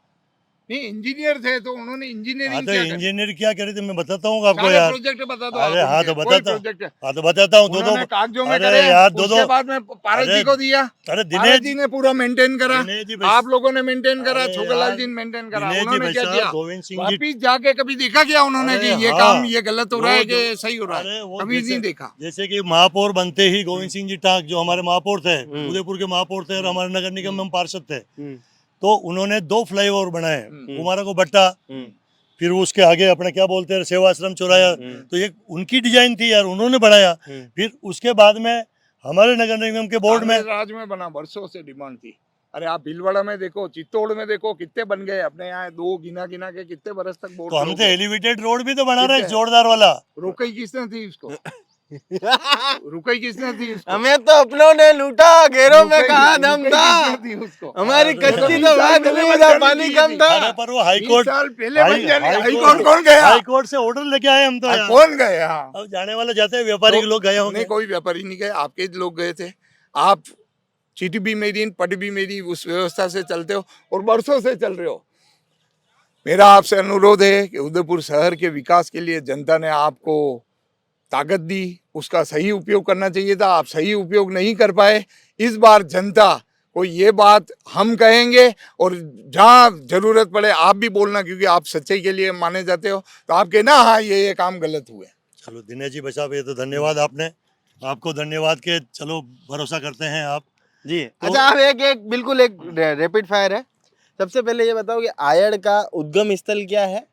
नहीं, इंजीनियर थे तो उन्होंने हाँ इंजीनियरिंग तो क्या करी? इंजीनियर क्या करे थे मैं बताता हूँ आपको सारे यार। प्रोजेक्ट बता दो अरे आप हाँ उनके, तो कोई बताता प्रोजेक्ट हाँ तो बताता हूँ दो उन्होंने कागजों में अरे करे, यार उसके बाद में पारस जी अरे को दिया, अरे पारस दिनेश जी ने पूरा मेंटेन करा, दिनेश जी भाई आप लोगों ने मेंटेन करा, अरे छोकरलाल यार, जी ने मेंटेन करा, दिनेश जी उन्होंने भाई क्या साहब किया? गोविंद सिंह जी वापिस जाके कभी देखा क्या उन्होंने अरे कि ये हाँ, काम ये गलत हो रहा है वो कि जो सही हो रहा अरे है? वो कभी जैसे नहीं देखा। जैसे कि महापौर बनते ही गोविंद सिंह जी टाक जो हमारे महापौर थे, उदयपुर के महापौर थे और हमारे नगर निगम में हम पार्षद थे, तो उन्होंने 2 फ्लाईओवर बनाए, कुमारा को भट्टा, फिर उसके आगे अपने क्या बोलते हैं सेवाश्रम चौराया, तो ये उनकी डिजाइन थी यार, उन्होंने बनाया। फिर उसके बाद में हमारे नगर निगम के बोर्ड में राज में बना, वर्षों से डिमांड थी। अरे आप भीलवाड़ा में देखो, चित्तौड़ में देखो, कितने बन गए अपने यहाँ, 2 गिना गिना के कितने बरस तक बोर्ड। तो हम तो एलिवेटेड रोड भी तो बना रहे हैं कितने? जोरदार वाला। रुकई किसने थी इसको? रुकई किसने थी इसको? हमें तो अपनों ने लूटा, घेरों में कहा दम रुकई था, किसने थी उसको? हमारी अरे कश्ती बीस तो साल बात पहले हुई बन था, जानी पानी चाहिए कम थी। था। अरे पर वो हाई 20 कोर्ट साल पहले बन जाने, हाई कोर्ट कौन गया? हाई कोर्ट से ऑर्डर लेके आए हम तो यार। कौन गया? अब जाने वाले जाते हैं, व्यापारी के लोग गए होंगे। नहीं, कोई व्यापारी नहीं गए, आपके लोग गए थे। आप चिट भी मेरी पट भी मेरी उस व्यवस्था से चलते हो और बरसों से चल रहे हो। मेरा आपसे अनुरोध है कि उदयपुर शहर के विकास के लिए जनता ने आपको ताकत दी, उसका सही उपयोग करना चाहिए था, आप सही उपयोग नहीं कर पाए। इस बार जनता को ये बात हम कहेंगे और जहाँ जरूरत पड़े आप भी बोलना, क्योंकि आप सच्चाई के लिए माने जाते हो, तो आप कहना हाँ ये काम गलत हुए। चलो दिनेश जी बचा ये तो धन्यवाद आपने, आपको धन्यवाद के चलो भरोसा करते हैं आप जी। अच्छा आप एक बिल्कुल एक रैपिड फायर है। सबसे पहले ये बताओ कि आयड़ का उद्गम स्थल क्या है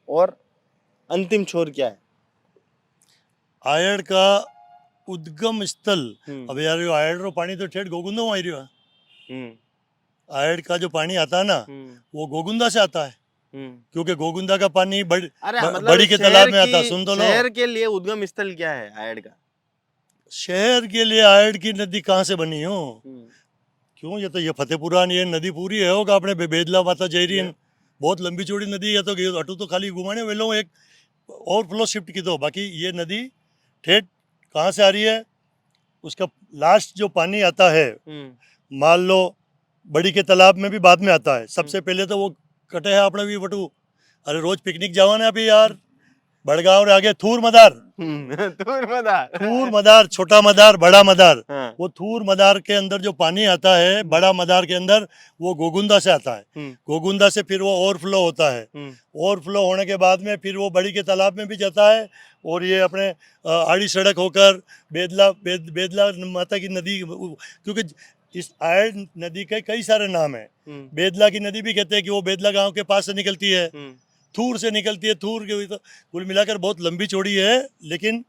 और अंतिम छोर क्या है? आयड़ का उद्गम स्थल, अब यार यो आयड़ रो पानी तो ठेठ गोगुंदा में आई रहा है। आयड़ का जो पानी आता है ना वो गोगुंदा से आता है, क्योंकि गोगुंदा का पानी बड़ी के तालाब में आता है। सुन तो लो, शहर के लिए उद्गम स्थल क्या है आयड़ का? शहर के लिए आयड़ की नदी कहाँ से बनी हो? क्यों, ये फतेहपुरा ये नदी पूरी है होगा अपने बेदला माता जयरी, बहुत लंबी चौड़ी नदी है। तो अटू तो खाली घुमाने वेलो एक ओवरफ्लो शिफ्ट की दो, बाकी ये नदी ठेठ कहाँ से आ रही है? उसका लास्ट जो पानी आता है मान लो बड़ी के तालाब में भी बाद में आता है, सबसे पहले तो वो कटे है अपने भी बटू। अरे रोज पिकनिक जावा ना अभी यार, बड़गांव और आगे थूर मदार थूर मदार, छोटा मदार, बड़ा मदार। हाँ। वो थूर मदार के अंदर जो पानी आता है बड़ा मदार के अंदर, वो गोगुंदा से आता है। गोगुंदा से फिर वो ओवरफ्लो होता है, ओवरफ्लो होने के बाद में फिर वो बड़ी के तालाब में भी जाता है और ये अपने आड़ी सड़क होकर बेदला माता की नदी, क्योंकि इस आयड़ नदी के कई सारे नाम है। बेदला की नदी भी कहते हैं कि वो बेदला गांव के पास से निकलती है, थूर से निकलती है, थूर के तो कुल मिलाकर बहुत लंबी चौड़ी है, लेकिन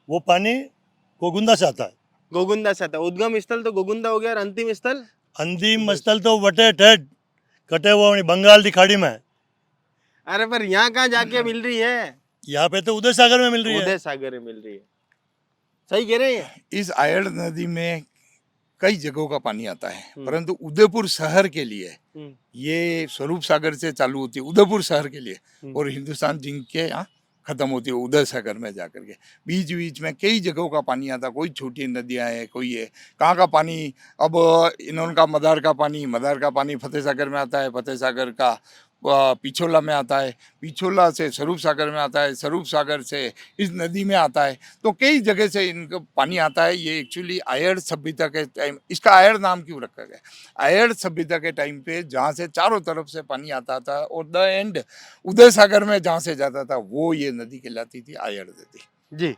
वो पानी गोगुंदा से आता है। गोगुंदा से आता है। उद्गम स्थल तो गोगुंदा हो गया और अंतिम स्थल? अंतिम स्थल तो वटे ठेठ कटे हुआ बंगाल की खाड़ी में। अरे पर यहाँ कहाँ जाके मिल रही है? यहाँ पे तो उदय सागर में मिल रही है। उदय सागर में मिल रही है, सही कह रहे हैं। इस आयड़ नदी में कई जगहों का पानी आता है, परंतु उदयपुर शहर के लिए ये स्वरूप सागर से चालू होती है, उदयपुर शहर के लिए, और हिंदुस्तान जिंक के यहाँ खत्म होती है उदय सागर में जाकर के। बीच बीच में कई जगहों का पानी आता है, कोई छोटी नदियाँ हैं, कोई है कहाँ का पानी। अब इन्होंने का मदार का पानी फतेह सागर में आता है, फतेह सागर का पिछोला में आता है, पिछोला से स्वरूप सागर में आता है, स्वरूप सागर से इस नदी में आता है। तो कई जगह से इनका पानी आता है। ये एक्चुअली आयड़ सभ्यता के टाइम, इसका आयड़ नाम क्यों रखा गया? आयड़ सभ्यता के टाइम पे जहाँ से चारों तरफ से पानी आता था और द एंड उदय सागर में जहाँ से जाता था वो ये नदी कहलाती थी आयड़ नदी। जी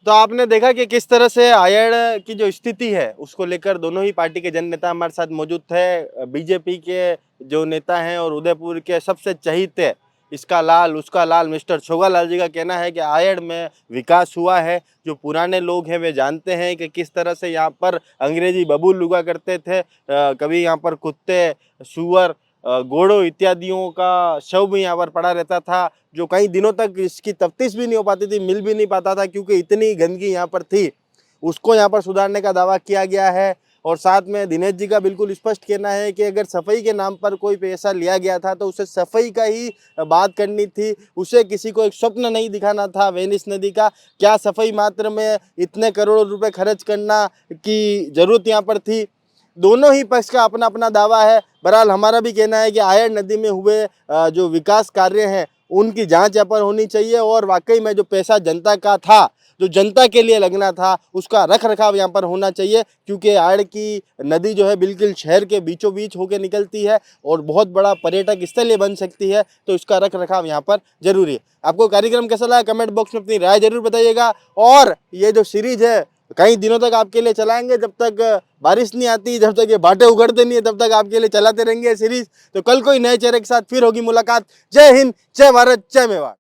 तो आपने देखा कि किस तरह से आयड़ की जो स्थिति है उसको लेकर दोनों ही पार्टी के जन नेता हमारे साथ मौजूद थे। बीजेपी के जो नेता हैं और उदयपुर के सबसे चहीते इसका लाल उसका लाल मिस्टर छोगालाल जी का कहना है कि आयड़ में विकास हुआ है। जो पुराने लोग हैं वे जानते हैं कि किस तरह से यहाँ पर अंग्रेजी बबूल लुगा करते थे। कभी यहाँ पर कुत्ते, सूअर, घोड़ों इत्यादियों का शव भी यहाँ पर पड़ा रहता था, जो कई दिनों तक इसकी तफ्तीश भी नहीं हो पाती थी, मिल भी नहीं पाता था क्योंकि इतनी गंदगी यहाँ पर थी। उसको यहाँ पर सुधारने का दावा किया गया है। और साथ में दिनेश जी का बिल्कुल स्पष्ट कहना है कि अगर सफाई के नाम पर कोई पैसा लिया गया था तो उसे सफाई का ही बात करनी थी, उसे किसी को एक स्वप्न नहीं दिखाना था वेनिस नदी का। क्या सफाई मात्र में इतने करोड़ों रुपए खर्च करना की जरूरत यहाँ पर थी? दोनों ही पक्ष का अपना अपना दावा है। बहरहाल हमारा भी कहना है कि आयड़ नदी में हुए जो विकास कार्य हैं उनकी जांच यहाँ पर होनी चाहिए और वाकई में जो पैसा जनता का था, जो जनता के लिए लगना था, उसका रख रखाव यहाँ पर होना चाहिए क्योंकि आयड़ की नदी जो है बिल्कुल शहर के बीचों बीच होकर निकलती है और बहुत बड़ा पर्यटक स्थल ये बन सकती है, तो इसका रख रखाव यहाँ पर जरूरी है। आपको कार्यक्रम कैसा लगा कमेंट बॉक्स में अपनी राय जरूर बताइएगा। और ये जो सीरीज है कई दिनों तक आपके लिए चलाएंगे, जब तक बारिश नहीं आती, जब तक ये बाटे उगड़ते नहीं है, तब तक आपके लिए चलाते रहेंगे सीरीज। तो कल कोई नए चेहरे के साथ फिर होगी मुलाकात। जय हिंद, जय भारत, जय मेवाड़।